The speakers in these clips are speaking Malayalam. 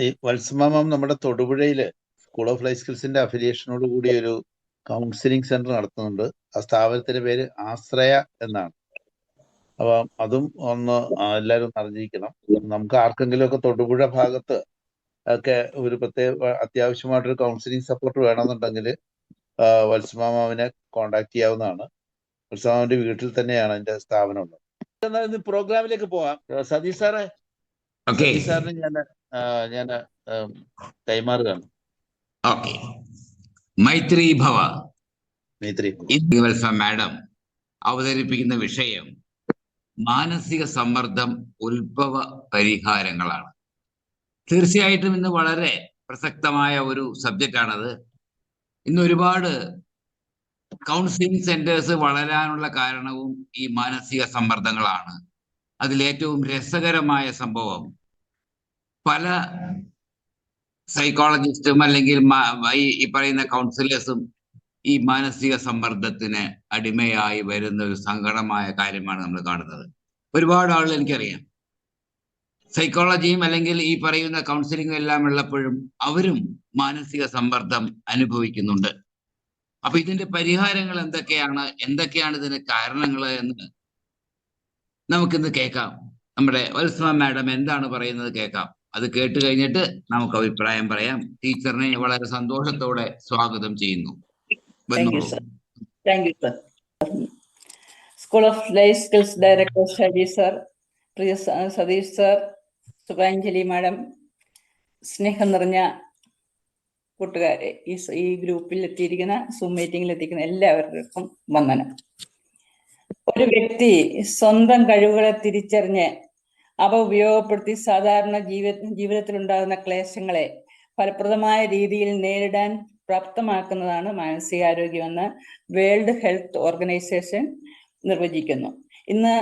ഈ വത്സമാമം നമ്മുടെ തൊടുപുഴയില് സ്കൂൾ ഓഫ് ലൈഫ് സ്കിൽസിന്റെ അഫിലിയേഷനോട് കൂടി ഒരു കൗൺസിലിംഗ് സെന്റർ നടത്തുന്നുണ്ട്. ആ സ്ഥാപനത്തിന്റെ പേര് ആശ്രയ എന്നാണ്. അപ്പൊ അതും ഒന്ന് എല്ലാവരും അറിഞ്ഞിരിക്കണം. നമുക്ക് ആർക്കെങ്കിലും ഒക്കെ തൊടുപുഴ ഭാഗത്ത് ഒക്കെ ഒരു പ്രത്യേക അത്യാവശ്യമായിട്ടൊരു കൗൺസിലിംഗ് സപ്പോർട്ട് വേണമെന്നുണ്ടെങ്കിൽ വത്സമാമാവിനെ കോണ്ടാക്ട് ചെയ്യാവുന്നതാണ്. വത്സമാവിന്റെ വീട്ടിൽ തന്നെയാണ് അതിന്റെ സ്ഥാപനം ഉള്ളത്. എന്നാൽ ഇന്ന് പ്രോഗ്രാമിലേക്ക് പോകാം. സതീഷ് സാറേ, സതീഷ് സാറിന് ഞാൻ കൈമാറുകയാണ്. ഓക്കെ, മൈത്രി ഭവ. മാഡം അവതരിപ്പിക്കുന്ന വിഷയം മാനസിക സമ്മർദ്ദം ഉത്ഭവ പരിഹാരങ്ങളാണ്. തീർച്ചയായിട്ടും ഇന്ന് വളരെ പ്രസക്തമായ ഒരു സബ്ജക്റ്റാണത്. ഇന്ന് ഒരുപാട് കൗൺസിലിംഗ് സെന്റേഴ്സ് വളരാനുള്ള കാരണവും ഈ മാനസിക സമ്മർദ്ദങ്ങളാണ്. അതിലേറ്റവും രസകരമായ സംഭവം, പല സൈക്കോളജിസ്റ്റും അല്ലെങ്കിൽ ഈ പറയുന്ന കൗൺസിലേഴ്സും ഈ മാനസിക സമ്മർദ്ദത്തിന് അടിമയായി വരുന്ന ഒരു സങ്കടമായ കാര്യമാണ് നമ്മൾ കാണുന്നത്. ഒരുപാട് ആളുകൾ എനിക്കറിയാം, സൈക്കോളജിയും അല്ലെങ്കിൽ ഈ പറയുന്ന കൗൺസിലിംഗും എല്ലാം ഉള്ളപ്പോഴും അവരും മാനസിക സമ്മർദ്ദം അനുഭവിക്കുന്നുണ്ട്. അപ്പൊ ഇതിന്റെ പരിഹാരങ്ങൾ എന്തൊക്കെയാണ് ഇതിന് കാരണങ്ങൾ എന്ന് നമുക്കിന്ന് കേൾക്കാം. നമ്മുടെ വത്സമ മാഡം എന്താണ് പറയുന്നത് കേൾക്കാം. അത് കേട്ട് കഴിഞ്ഞിട്ട് നമുക്ക് അഭിപ്രായം പറയാം. ടീച്ചറിനെ വളരെ സന്തോഷത്തോടെ സ്വാഗതം ചെയ്യുന്നു. School of life skills director Shaji sir, പ്രിയ സതീഷ് സർ, സുഭാഞ്ജലി മാഡം, സ്നേഹം നിറഞ്ഞ കൂട്ടുകാരെ, ഈ ഗ്രൂപ്പിൽ എത്തിയിരിക്കുന്ന സൂം മീറ്റിംഗിൽ എത്തിക്കുന്ന എല്ലാവർക്കും വന്ദനം. ഒരു വ്യക്തി സ്വന്തം കഴിവുകളെ തിരിച്ചറിഞ്ഞ് അവ ഉപയോഗപ്പെടുത്തി സാധാരണ ജീവിതത്തിൽ ഉണ്ടാകുന്ന ക്ലേശങ്ങളെ ഫലപ്രദമായ രീതിയിൽ നേരിടാൻ പ്രാപ്തമാക്കുന്നതാണ് മാനസികാരോഗ്യമെന്ന് വേൾഡ് ഹെൽത്ത് ഓർഗനൈസേഷൻ നിർവചിക്കുന്നു. ഇന്ന്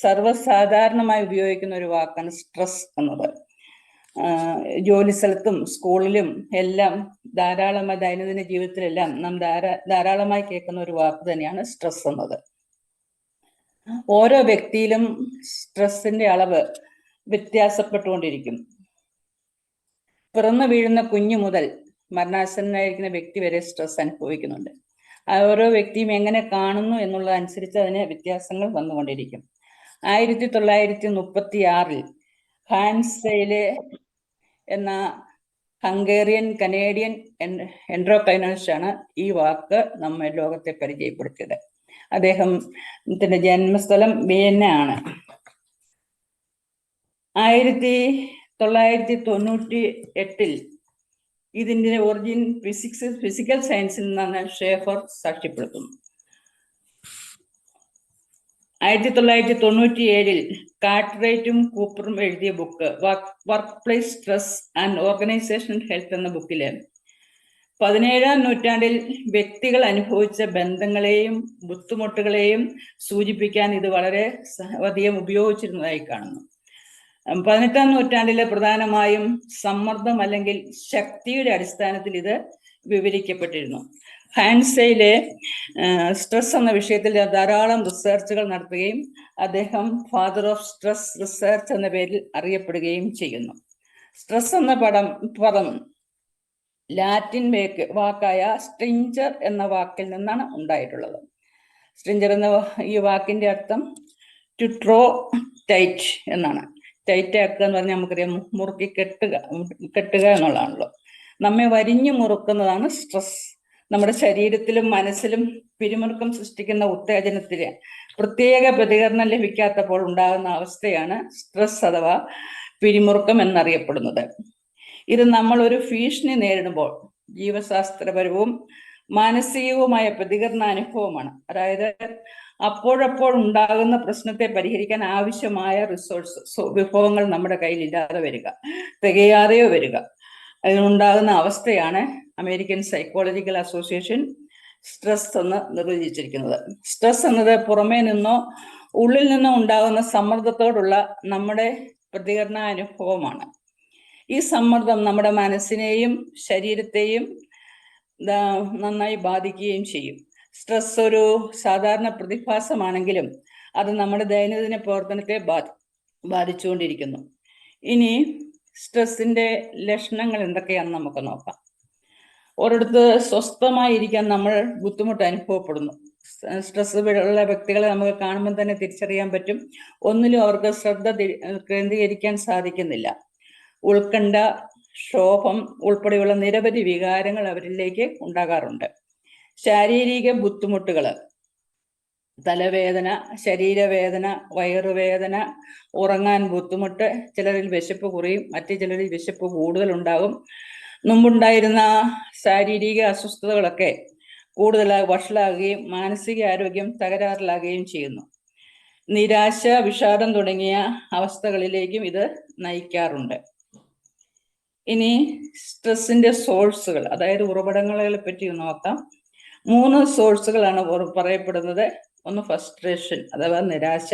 സർവ്വസാധാരണമായി ഉപയോഗിക്കുന്ന ഒരു വാക്കാണ് സ്ട്രെസ് എന്നത്. ജോലി സ്ഥലത്തും സ്കൂളിലും എല്ലാം ധാരാളമായി, ദൈനംദിന ജീവിതത്തിലെല്ലാം നാം ധാരാളമായി കേൾക്കുന്ന ഒരു വാക്ക് തന്നെയാണ് സ്ട്രെസ് എന്നത്. ഓരോ വ്യക്തിയിലും സ്ട്രെസ്സിന്റെ അളവ് വ്യത്യാസപ്പെട്ടുകൊണ്ടിരിക്കും. പിറന്നു വീഴുന്ന കുഞ്ഞു മുതൽ മരണാസന്നനായിരിക്കുന്ന വ്യക്തി വരെ സ്ട്രെസ് അനുഭവിക്കുന്നുണ്ട്. ഓരോ വ്യക്തിയും എങ്ങനെ കാണുന്നു എന്നുള്ളതനുസരിച്ച് അതിന് വ്യത്യാസങ്ങൾ വന്നുകൊണ്ടിരിക്കും. 1936 ഹാൻസെയിലെ എന്ന ഹംഗേറിയൻ കനേഡിയൻ എൻഡോക്രൈനോളജിസ്റ്റാണ് ഈ വാക്ക് നമ്മെ ലോകത്തെ പരിചയപ്പെടുത്തിയത്. അദ്ദേഹത്തിന്റെ ജന്മസ്ഥലം വിയന്ന ആണ്. 1998 ഇതിന്റെ ഒറിജിൻ ഫിസിക്കൽ സയൻസിൽ നിന്നാണ് ഷേഫർ സാക്ഷ്യപ്പെടുത്തുന്നു. 1997 കാർട്ട്റൈറ്റും കൂപ്പറും എഴുതിയ book work place stress and organisational health എന്ന ബുക്കില് 17-ാം നൂറ്റാണ്ടിൽ വ്യക്തികൾ അനുഭവിച്ച ബന്ധങ്ങളെയും ബുദ്ധിമുട്ടുകളെയും സൂചിപ്പിക്കാൻ ഇത് വളരെ അധികം ഉപയോഗിച്ചിരുന്നതായി കാണുന്നു. 18-ാം നൂറ്റാണ്ടിലെ പ്രധാനമായും സമ്മർദ്ദം അല്ലെങ്കിൽ ശക്തിയുടെ അടിസ്ഥാനത്തിൽ ഇത് വിവരിക്കപ്പെട്ടിരുന്നു. ഹാൻസെയിലെ സ്ട്രെസ് എന്ന വിഷയത്തിൽ ധാരാളം റിസർച്ചുകൾ നടത്തുകയും അദ്ദേഹം ഫാദർ ഓഫ് സ്ട്രെസ് റിസർച്ച് എന്ന പേരിൽ അറിയപ്പെടുകയും ചെയ്യുന്നു. സ്ട്രെസ് എന്ന പദം ലാറ്റിൻ വാക്കായ സ്ട്രിഞ്ചർ എന്ന വാക്കിൽ നിന്നാണ് ഉണ്ടായിട്ടുള്ളത്. സ്ട്രിഞ്ചർ എന്ന ഈ വാക്കിന്റെ അർത്ഥം ടു ട്രോ ടൈറ്റ് എന്നാണ്. ടൈറ്റ് ആക്കുക എന്ന് പറഞ്ഞാൽ നമുക്കറിയാം, മുറുക്കി കെട്ടുക എന്നുള്ളതാണല്ലോ. നമ്മെ വരിഞ്ഞു മുറുക്കുന്നതാണ് സ്ട്രെസ്. നമ്മുടെ ശരീരത്തിലും മനസ്സിലും പിരിമുറുക്കം സൃഷ്ടിക്കുന്ന ഉത്തേജനത്തിന് പ്രത്യേക പ്രതികരണം ലഭിക്കാത്തപ്പോൾ ഉണ്ടാകുന്ന അവസ്ഥയാണ് സ്ട്രെസ് അഥവാ പിരിമുറുക്കം എന്നറിയപ്പെടുന്നത്. ഇത് നമ്മൾ ഒരു ഭീഷണി നേരിടുമ്പോൾ ജീവശാസ്ത്രപരവും മാനസികവുമായ പ്രതികരണാനുഭവമാണ്. അതായത് അപ്പോഴപ്പോൾ ഉണ്ടാകുന്ന പ്രശ്നത്തെ പരിഹരിക്കാൻ ആവശ്യമായ വിഭവങ്ങൾ നമ്മുടെ കയ്യിൽ ഇല്ലാതെ വരിക, തികയാതെയോ വരിക, അതിനുണ്ടാകുന്ന അവസ്ഥയാണ് അമേരിക്കൻ സൈക്കോളജിക്കൽ അസോസിയേഷൻ സ്ട്രെസ് എന്ന് നിർവചിച്ചിരിക്കുന്നത്. സ്ട്രെസ് എന്നത് പുറമേ നിന്നോ ഉള്ളിൽ നിന്നോ ഉണ്ടാകുന്ന സമ്മർദ്ദത്തോടുള്ള നമ്മുടെ പ്രതികരണാനുഭവമാണ്. ഈ സമ്മർദ്ദം നമ്മുടെ മനസ്സിനെയും ശരീരത്തെയും നന്നായി ബാധിക്കുകയും ചെയ്യും. സ്ട്രെസ് ഒരു സാധാരണ പ്രതിഭാസമാണെങ്കിലും അത് നമ്മുടെ ദൈനംദിന പ്രവർത്തനത്തെ ബാധിച്ചുകൊണ്ടിരിക്കുന്നു. ഇനി സ്ട്രെസ്സിന്റെ ലക്ഷണങ്ങൾ എന്തൊക്കെയാണെന്ന് നമുക്ക് നോക്കാം. ഒരിടത്ത് സ്വസ്ഥമായിരിക്കാൻ നമ്മൾ ബുദ്ധിമുട്ട് അനുഭവപ്പെടുന്നു. സ്ട്രെസ് ഉള്ള വ്യക്തികളെ നമുക്ക് കാണുമ്പോൾ തന്നെ തിരിച്ചറിയാൻ പറ്റും. ഒന്നിലും അവർക്ക് ശ്രദ്ധ കേന്ദ്രീകരിക്കാൻ സാധിക്കുന്നില്ല. ഉത്കണ്ഠ, ക്ഷോഭം ഉൾപ്പെടെയുള്ള നിരവധി വികാരങ്ങൾ അവരിലേക്ക് ഉണ്ടാകാറുണ്ട്. ശാരീരിക ബുദ്ധിമുട്ടുകൾ, തലവേദന, ശരീരവേദന, വയറുവേദന, ഉറങ്ങാൻ ബുദ്ധിമുട്ട്, ചിലരിൽ വിശപ്പ് കുറയും, മറ്റു ചിലരിൽ വിശപ്പ് കൂടുതലുണ്ടാകും. മുമ്പുണ്ടായിരുന്ന ശാരീരിക അസ്വസ്ഥതകളൊക്കെ കൂടുതൽ വഷളാകുകയും മാനസികാരോഗ്യം തകരാറിലാകുകയും ചെയ്യുന്നു. നിരാശ, വിഷാദം തുടങ്ങിയ അവസ്ഥകളിലേക്കും ഇത് നയിക്കാറുണ്ട്. ഇനി സ്ട്രെസ്സിന്റെ സോഴ്സുകൾ, അതായത് ഉറവിടങ്ങളെ പറ്റി നോക്കാം. 3 സോഴ്സുകളാണ് പറയപ്പെടുന്നത്. ഒന്ന് ഫ്രസ്ട്രേഷൻ അഥവാ നിരാശ.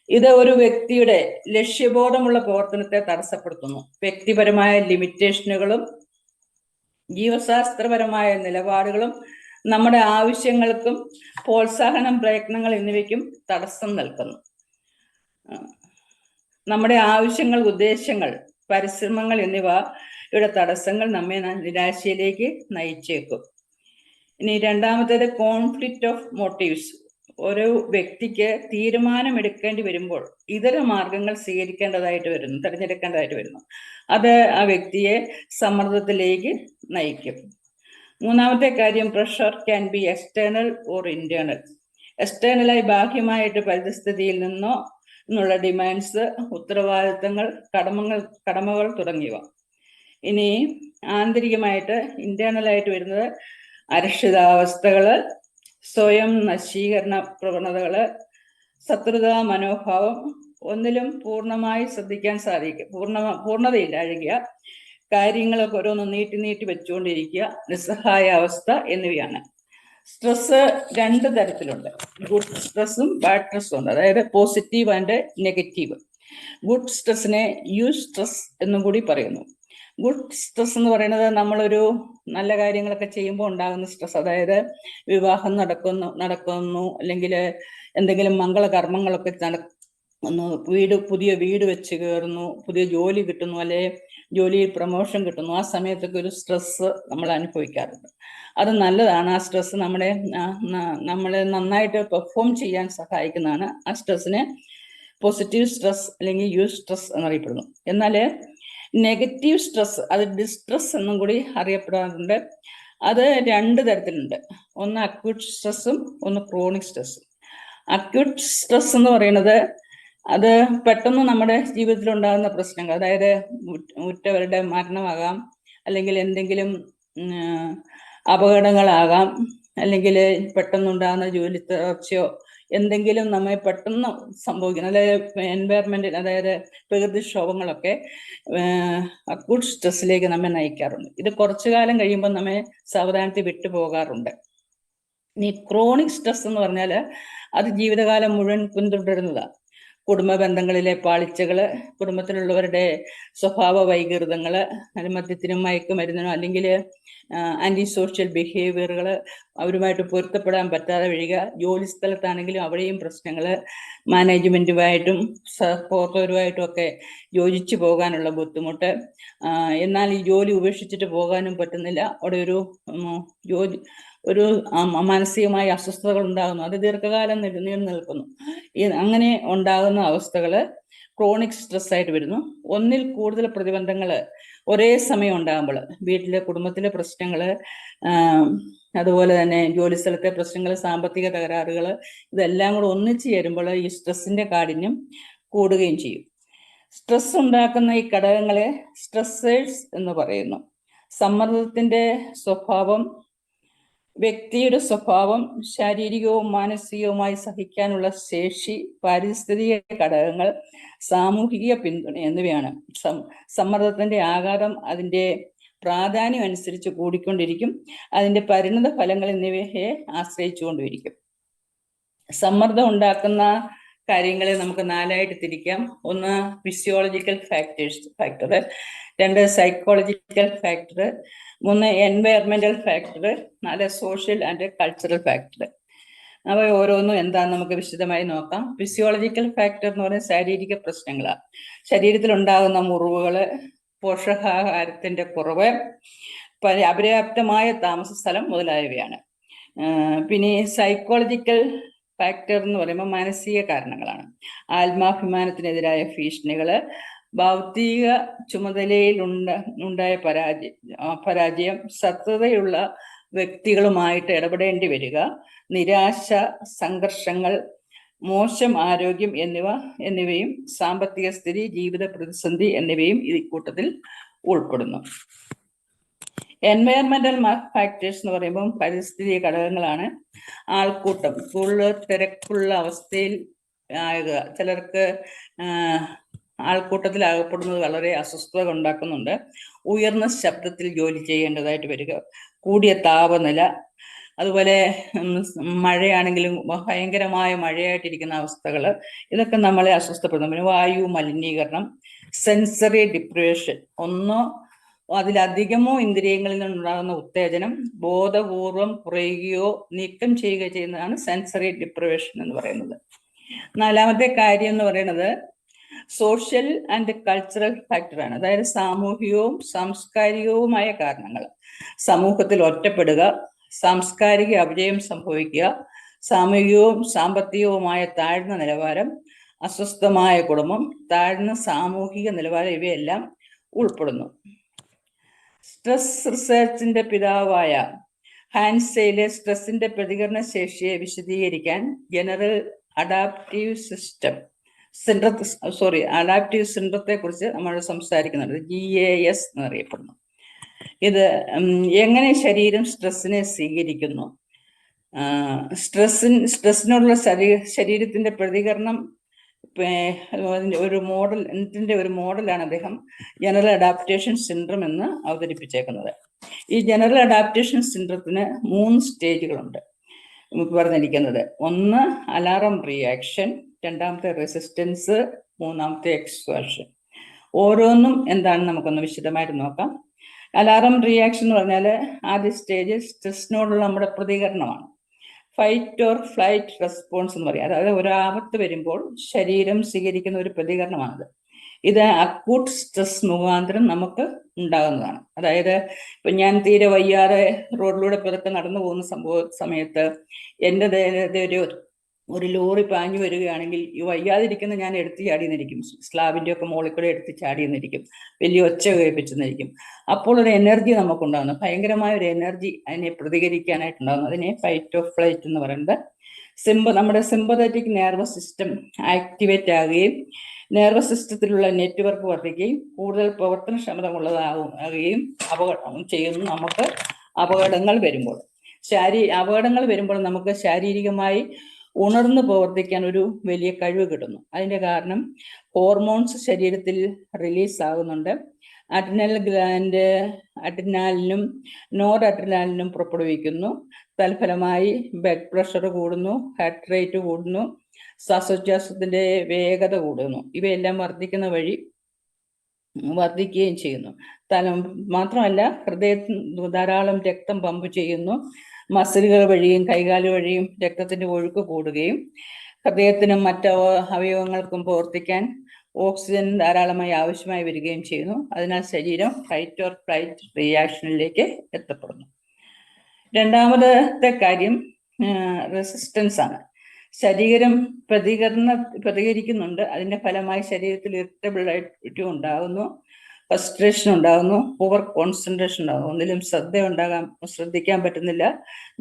ഇത് ഒരു വ്യക്തിയുടെ ലക്ഷ്യബോധമുള്ള പ്രവർത്തനത്തെ തടസ്സപ്പെടുത്തുന്നു. വ്യക്തിപരമായ ലിമിറ്റേഷനുകളും ജീവശാസ്ത്രപരമായ നിലപാടുകളും നമ്മുടെ ആവശ്യങ്ങൾക്കും പ്രോത്സാഹനം, പ്രയത്നങ്ങൾ എന്നിവയ്ക്കും തടസ്സം നിൽക്കുന്നു. നമ്മുടെ ആവശ്യങ്ങൾ, ഉദ്ദേശങ്ങൾ, പരിശ്രമങ്ങൾ എന്നിവയുടെ തടസ്സങ്ങൾ നമ്മെ നിരാശയിലേക്ക് നയിച്ചേക്കും. ഇനി രണ്ടാമത്തേത് കോൺഫ്ലിക്റ്റ് ഓഫ് മോട്ടീവ്സ്. ഒരു വ്യക്തിക്ക് തീരുമാനമെടുക്കേണ്ടി വരുമ്പോൾ ഇതര മാർഗങ്ങൾ തിരഞ്ഞെടുക്കേണ്ടതായിട്ട് വരുന്നു. അത് ആ വ്യക്തിയെ സമ്മർദ്ദത്തിലേക്ക് നയിക്കും. മൂന്നാമത്തെ കാര്യം, pressure can be external or internal. എക്സ്റ്റേണലായി ബാഹ്യമായിട്ട് പരിസ്ഥിതിയിൽ നിന്നുള്ള ഡിമാൻഡ്സ്, ഉത്തരവാദിത്തങ്ങൾ, കടമകൾ തുടങ്ങിയവ. ഇനി ആന്തരികമായിട്ട് ഇന്റേണലായിട്ട് വരുന്നത് അരക്ഷിതാവസ്ഥകള്, സ്വയം നശീകരണ പ്രവണതകള്, ശത്രുതാ മനോഭാവം, ഒന്നിലും പൂർണ്ണമായി ശ്രദ്ധിക്കാൻ പൂർണ്ണതയില്ലാഴിക, കാര്യങ്ങളൊക്കെ ഓരോന്ന് നീട്ടി വെച്ചുകൊണ്ടിരിക്കുക, നിസ്സഹായ അവസ്ഥ എന്നിവയാണ്. സ്ട്രെസ് 2 തരത്തിലുണ്ട്. ഗുഡ് സ്ട്രെസ്സും ബാഡ് സ്ട്രെസ്സും ഉണ്ട്. അതായത് പോസിറ്റീവ് ആൻഡ് നെഗറ്റീവ്. ഗുഡ് സ്ട്രെസ്സിനെ യൂസ് സ്ട്രെസ് എന്നും കൂടി പറയുന്നു. ഗുഡ് സ്ട്രെസ് എന്ന് പറയുന്നത് നമ്മളൊരു നല്ല കാര്യങ്ങളൊക്കെ ചെയ്യുമ്പോൾ ഉണ്ടാകുന്ന സ്ട്രെസ്. അതായത് വിവാഹം നടക്കുന്നു, അല്ലെങ്കിൽ എന്തെങ്കിലും മംഗളകർമ്മങ്ങളൊക്കെ നടക്കുന്നു, പുതിയ വീട് വെച്ച് കയറുന്നു, പുതിയ ജോലി കിട്ടുന്നു, അല്ലെ ജോലിയിൽ പ്രൊമോഷൻ കിട്ടുന്നു. ആ സമയത്തൊക്കെ ഒരു സ്ട്രെസ് നമ്മൾ അനുഭവിക്കാറുണ്ട്. അത് നല്ലതാണ്. ആ സ്ട്രെസ് നമ്മളെ നന്നായിട്ട് പെർഫോം ചെയ്യാൻ സഹായിക്കുന്നതാണ്. ആ സ്ട്രെസ്സിനെ പോസിറ്റീവ് സ്ട്രെസ് അല്ലെങ്കിൽ യൂസ് സ്ട്രെസ് എന്നറിയപ്പെടുന്നു. എന്നാൽ നെഗറ്റീവ് സ്ട്രെസ്, അത് ഡിസ്ട്രെസ് എന്നും കൂടി അറിയപ്പെടാറുണ്ട്. അത് 2 തരത്തിലുണ്ട്. ഒന്ന് അക്യൂട്ട് സ്ട്രെസ്സും ഒന്ന് ക്രോണിക് സ്ട്രെസ്സും. അക്യൂട്ട് സ്ട്രെസ് എന്ന് പറയുന്നത് അത് പെട്ടെന്ന് നമ്മുടെ ജീവിതത്തിൽ ഉണ്ടാകുന്ന പ്രശ്നങ്ങൾ, അതായത് ഉറ്റവരുടെ മരണമാകാം, അല്ലെങ്കിൽ എന്തെങ്കിലും അപകടങ്ങളാകാം, അല്ലെങ്കിൽ പെട്ടെന്നുണ്ടാകുന്ന ജോലി തകർച്ചയോ എന്തെങ്കിലും നമ്മെ പെട്ടെന്ന് സംഭവിക്കണം, അതായത് എൻവയറമെന്റിൽ, അതായത് പ്രകൃതിക്ഷോഭങ്ങളൊക്കെ അക്യൂട്ട് സ്ട്രെസ്സിലേക്ക് നമ്മെ നയിക്കാറുണ്ട്. ഇത് കുറച്ചു കാലം കഴിയുമ്പോൾ നമ്മെ സാവധാനത്തിൽ വിട്ടുപോകാറുണ്ട്. ഇനി ക്രോണിക് സ്ട്രെസ് എന്ന് പറഞ്ഞാൽ അത് ജീവിതകാലം മുഴുവൻ പിന്തുടരുന്നതാണ്. കുടുംബ ബന്ധങ്ങളിലെ പാളിച്ചകള്, കുടുംബത്തിലുള്ളവരുടെ സ്വഭാവ വൈകൃതങ്ങള്, മദ്യത്തിനും മയക്കുമരുന്നിനോ അല്ലെങ്കിൽ ആന്റി സോഷ്യൽ ബിഹേവിയറുകൾ, അവരുമായിട്ട് പൊരുത്തപ്പെടാൻ പറ്റാതെ വരിക, ജോലി സ്ഥലത്താണെങ്കിലും അവിടെയും പ്രശ്നങ്ങള്, മാനേജ്മെന്റുമായിട്ടും സഹപ്രവർത്തകരുമായിട്ടും ഒക്കെ യോജിച്ചു പോകാനുള്ള ബുദ്ധിമുട്ട്, എന്നാൽ ഈ ജോലി ഉപേക്ഷിച്ചിട്ട് പോകാനും പറ്റുന്നില്ല, അവിടെ ഒരു മാനസികമായ അസ്വസ്ഥതകൾ ഉണ്ടാകുന്നു, അത് ദീർഘകാലം നിലനിൽക്കുന്നു. അങ്ങനെ ഉണ്ടാകുന്ന അവസ്ഥകള് ക്രോണിക് സ്ട്രെസ് ആയിട്ട് വരുന്നു. ഒന്നിൽ കൂടുതൽ പ്രതിബന്ധങ്ങൾ ഒരേ സമയം ഉണ്ടാകുമ്പോൾ, വീട്ടിലെ കുടുംബത്തിലെ പ്രശ്നങ്ങള്, അതുപോലെ തന്നെ ജോലി സ്ഥലത്തെ പ്രശ്നങ്ങൾ, സാമ്പത്തിക തകരാറുകൾ, ഇതെല്ലാം കൂടെ ഒന്നിച്ചു ചേരുമ്പോൾ ഈ സ്ട്രെസ്സിന്റെ കാഠിന്യം കൂടുകയും ചെയ്യും. സ്ട്രെസ് ഉണ്ടാക്കുന്ന ഈ ഘടകങ്ങളെ സ്ട്രെസ്സേഴ്സ് എന്ന് പറയുന്നു. സമ്മർദ്ദത്തിന്റെ സ്വഭാവം, വ്യക്തിയുടെ സ്വഭാവം, ശാരീരികവും മാനസികവുമായി സഹിക്കാനുള്ള ശേഷി, പാരിസ്ഥിതിക ഘടകങ്ങൾ, സാമൂഹിക പിന്തുണ എന്നിവയാണ്. സമ്മർദ്ദത്തിന്റെ ആഘാതം അതിന്റെ പ്രാധാന്യം അനുസരിച്ച് കൂടിക്കൊണ്ടിരിക്കും. അതിന്റെ പരിണത ഫലങ്ങൾ എന്നിവയെ ആശ്രയിച്ചുകൊണ്ടിരിക്കും. സമ്മർദ്ദം ഉണ്ടാക്കുന്ന കാര്യങ്ങളെ നമുക്ക് 4ആയിട്ട് തിരിക്കാം. ഒന്ന് physiological factor, 2 psychological factor, 3 environmental factor, 4 social and cultural factor. അവ ഓരോന്നും എന്താണെന്ന് നമുക്ക് വിശദമായി നോക്കാം. ഫിസിയോളജിക്കൽ ഫാക്ടർ എന്ന് പറയുന്നത് ശാരീരിക പ്രശ്നങ്ങളാണ്. ശരീരത്തിൽ ഉണ്ടാകുന്ന മുറിവുകള്, പോഷകാഹാരത്തിന്റെ കുറവ്, അപര്യാപ്തമായ താമസ സ്ഥലം മുതലായവയാണ്. പിന്നെ സൈക്കോളജിക്കൽ ഫാക്ടർ എന്ന് പറയുമ്പോൾ മാനസിക കാരണങ്ങളാണ്. ആത്മാഭിമാനത്തിനെതിരായ ഭീഷണികള്, ഭൗതിക ചുമതലയിൽ ഉണ്ടായ പരാജയം, സത്യതയുള്ള വ്യക്തികളുമായിട്ട് ഇടപെടേണ്ടി വരിക, നിരാശ, സംഘർഷങ്ങൾ, മോശം ആരോഗ്യം എന്നിവയും സാമ്പത്തിക സ്ഥിതി, ജീവിത പ്രതിസന്ധി എന്നിവയും ഈ കൂട്ടത്തിൽ ഉൾപ്പെടുന്നു. എൻവയറമെന്റൽ ഫാക്ടേഴ്സ് എന്ന് പറയുമ്പോൾ പരിസ്ഥിതി ഘടകങ്ങളാണ്. ആൾക്കൂട്ടം, കൂടുതൽ തിരക്കുള്ള അവസ്ഥയിൽ ആകുക, ചിലർക്ക് ആൾക്കൂട്ടത്തിൽ അകപ്പെടുന്നത് വളരെ അസ്വസ്ഥത ഉണ്ടാക്കുന്നുണ്ട്. ഉയർന്ന ശബ്ദത്തിൽ ജോലി ചെയ്യേണ്ടതായിട്ട് വരിക, കൂടിയ താപനില, അതുപോലെ മഴയാണെങ്കിലും ഭയങ്കരമായ മഴയായിട്ടിരിക്കുന്ന അവസ്ഥകൾ, ഇതൊക്കെ നമ്മളെ അസ്വസ്ഥപ്പെടുന്നു. പിന്നെ വായു മലിനീകരണം, സെൻസറി ഡിപ്രവേഷൻ, ഒന്നോ അതിലധികമോ ഇന്ദ്രിയങ്ങളിൽ നിന്നുണ്ടാകുന്ന ഉത്തേജനം ബോധപൂർവം കുറയുകയോ നീക്കം ചെയ്യുകയോ ചെയ്യുന്നതാണ് സെൻസറി ഡിപ്രവേഷൻ എന്ന് പറയുന്നത്. നാലാമത്തെ കാര്യം എന്ന് പറയുന്നത് സോഷ്യൽ ആൻഡ് കൾച്ചറൽ ഫാക്ടറാണ്. അതായത് സാമൂഹികവും സാംസ്കാരികവുമായ കാരണങ്ങൾ. സമൂഹത്തിൽ ഒറ്റപ്പെടുക, സാംസ്കാരിക അപജയം സംഭവിക്കുക, സാമൂഹികവും സാമ്പത്തികവുമായ താഴ്ന്ന നിലവാരം, അസ്വസ്ഥമായ കുടുംബം, താഴ്ന്ന സാമൂഹിക നിലവാരം, ഇവയെല്ലാം ഉൾപ്പെടുന്നു. സ്ട്രെസ് റിസർച്ചിന്റെ പിതാവായ ഹാൻസെയിലെ സ്ട്രെസ്സിന്റെ പ്രതികരണ ശേഷിയെ വിശദീകരിക്കാൻ ജനറൽ അഡാപ്റ്റീവ് സിൻഡ്രത്തെ കുറിച്ച് നമ്മൾ സംസാരിക്കുന്നുണ്ട്. GAS എന്നറിയപ്പെടുന്നു. ഇത് എങ്ങനെ ശരീരം സ്ട്രെസ്സിനെ സ്വീകരിക്കുന്നു, സ്ട്രെസ്സിനോടുള്ള ശരീരത്തിന്റെ പ്രതികരണം ഒരു മോഡലാണ് അദ്ദേഹം ജനറൽ അഡാപ്റ്റേഷൻ സിൻഡ്രം എന്ന് അവതരിപ്പിച്ചേക്കുന്നത്. ഈ ജനറൽ അഡാപ്റ്റേഷൻ സിൻഡ്രത്തിന് 3 സ്റ്റേജുകളുണ്ട് നമുക്ക് പറഞ്ഞിരിക്കുന്നത്. ഒന്ന് അലാറം റിയാക്ഷൻ, രണ്ടാമത്തെ റെസിസ്റ്റൻസ്, മൂന്നാമത്തെ എക്സ്വേർഷൻ. ഓരോന്നും എന്താണെന്ന് നമുക്കൊന്ന് വിശദമായിട്ട് നോക്കാം. അലാറം റിയാക്ഷൻ എന്ന് പറഞ്ഞാൽ ആദ്യ സ്റ്റേജ് സ്ട്രെസ്സിനോടുള്ള നമ്മുടെ പ്രതികരണമാണ്. ഫൈറ്റ് ഓർ ഫ്ലൈറ്റ് റെസ്പോൺസ് എന്ന് പറയും. അതായത് ഒരു ആപത്ത് വരുമ്പോൾ ശരീരം സ്വീകരിക്കുന്ന ഒരു പ്രതികരണമാണത്. ഇത് അക്യൂട്ട് സ്ട്രെസ് മുഖാന്തരം നമുക്ക് ഉണ്ടാകുന്നതാണ്. അതായത് ഇപ്പൊ ഞാൻ തീരെ വയ്യാതെ റോഡിലൂടെ പതുക്കെ നടന്നു പോകുന്ന സമയത്ത് എൻ്റെ ഒരു ലോറി പാഞ്ഞു വരികയാണെങ്കിൽ ഈ വയ്യാതിരിക്കുന്ന ഞാൻ എടുത്ത് ചാടിയെന്നിരിക്കും, സ്ലാബിൻ്റെ ഒക്കെ മുകളിൽ കൂടെ എടുത്ത് ചാടിയെന്നിരിക്കും, വലിയ ഒച്ച കേൾപ്പിച്ചെന്നിരിക്കും. അപ്പോൾ ഒരു എനർജി നമുക്കുണ്ടാകുന്നു, ഭയങ്കരമായ ഒരു എനർജി അതിനെ പ്രതികരിക്കാനായിട്ടുണ്ടാകുന്നു. അതിനെ ഫൈറ്റ് ഓഫ് ഫ്ലൈറ്റ് എന്ന് പറയുന്നത് നമ്മുടെ സിമ്പതറ്റിക് നെർവസ് സിസ്റ്റം ആക്ടിവേറ്റ് ആകുകയും നെർവസ് സിസ്റ്റത്തിലുള്ള നെറ്റ്വർക്ക് വർദ്ധിക്കുകയും കൂടുതൽ പ്രവർത്തനക്ഷമത ഉള്ളതാകുകയും ചെയ്യുന്നു. നമുക്ക് അപകടങ്ങൾ വരുമ്പോൾ നമുക്ക് ശാരീരികമായി ഉണർന്ന് പ്രവർത്തിക്കാൻ ഒരു വലിയ കഴിവ് കിട്ടുന്നു. അതിന്റെ കാരണം ഹോർമോൺസ് ശരീരത്തിൽ റിലീസ് ആകുന്നുണ്ട്. അഡ്രിനൽ ഗ്ലാൻഡ് അഡ്രിനാലിനും നോർ അഡ്രിനാലിനും പുറപ്പെടുവിക്കുന്നു. തൽഫലമായി ബ്ലഡ് പ്രഷർ കൂടുന്നു, ഹാർട്ട് റേറ്റ് കൂടുന്നു, ശ്വാസോച്ഛ്വാസത്തിന്റെ വേഗത കൂടുന്നു. ഇവയെല്ലാം വർദ്ധിക്കുകയും ചെയ്യുന്നു. മാത്രമല്ല ഹൃദയത്തിൽ ധാരാളം രക്തം പമ്പ് ചെയ്യുന്നു. മസിലുകൾ വഴിയും കൈകാല് വഴിയും രക്തത്തിന്റെ ഒഴുക്ക് കൂടുകയും ഹൃദയത്തിനും മറ്റ് അവയവങ്ങൾക്കും പ്രവർത്തിക്കാൻ ഓക്സിജൻ ധാരാളമായി ആവശ്യമായി വരികയും ചെയ്യുന്നു. അതിനാൽ ശരീരം ഫൈറ്റ് ഓർ ഫ്ലൈറ്റ് റിയാക്ഷനിലേക്ക് എത്തപ്പെടുന്നു. രണ്ടാമത്തെ കാര്യം റെസിസ്റ്റൻസ് ആണ്. ശരീരം പ്രതികരിക്കുന്നുണ്ട്. അതിന്റെ ഫലമായി ശരീരത്തിൽ ഇറിറ്റബിലിറ്റി ഉണ്ടാകുന്നു, ഫ്രസ്ട്രേഷൻ ഉണ്ടാകുന്നു, ഓവർ കോൺസെൻട്രേഷൻ ഉണ്ടാകുന്നു, ഒന്നിലും ശ്രദ്ധിക്കാൻ പറ്റുന്നില്ല,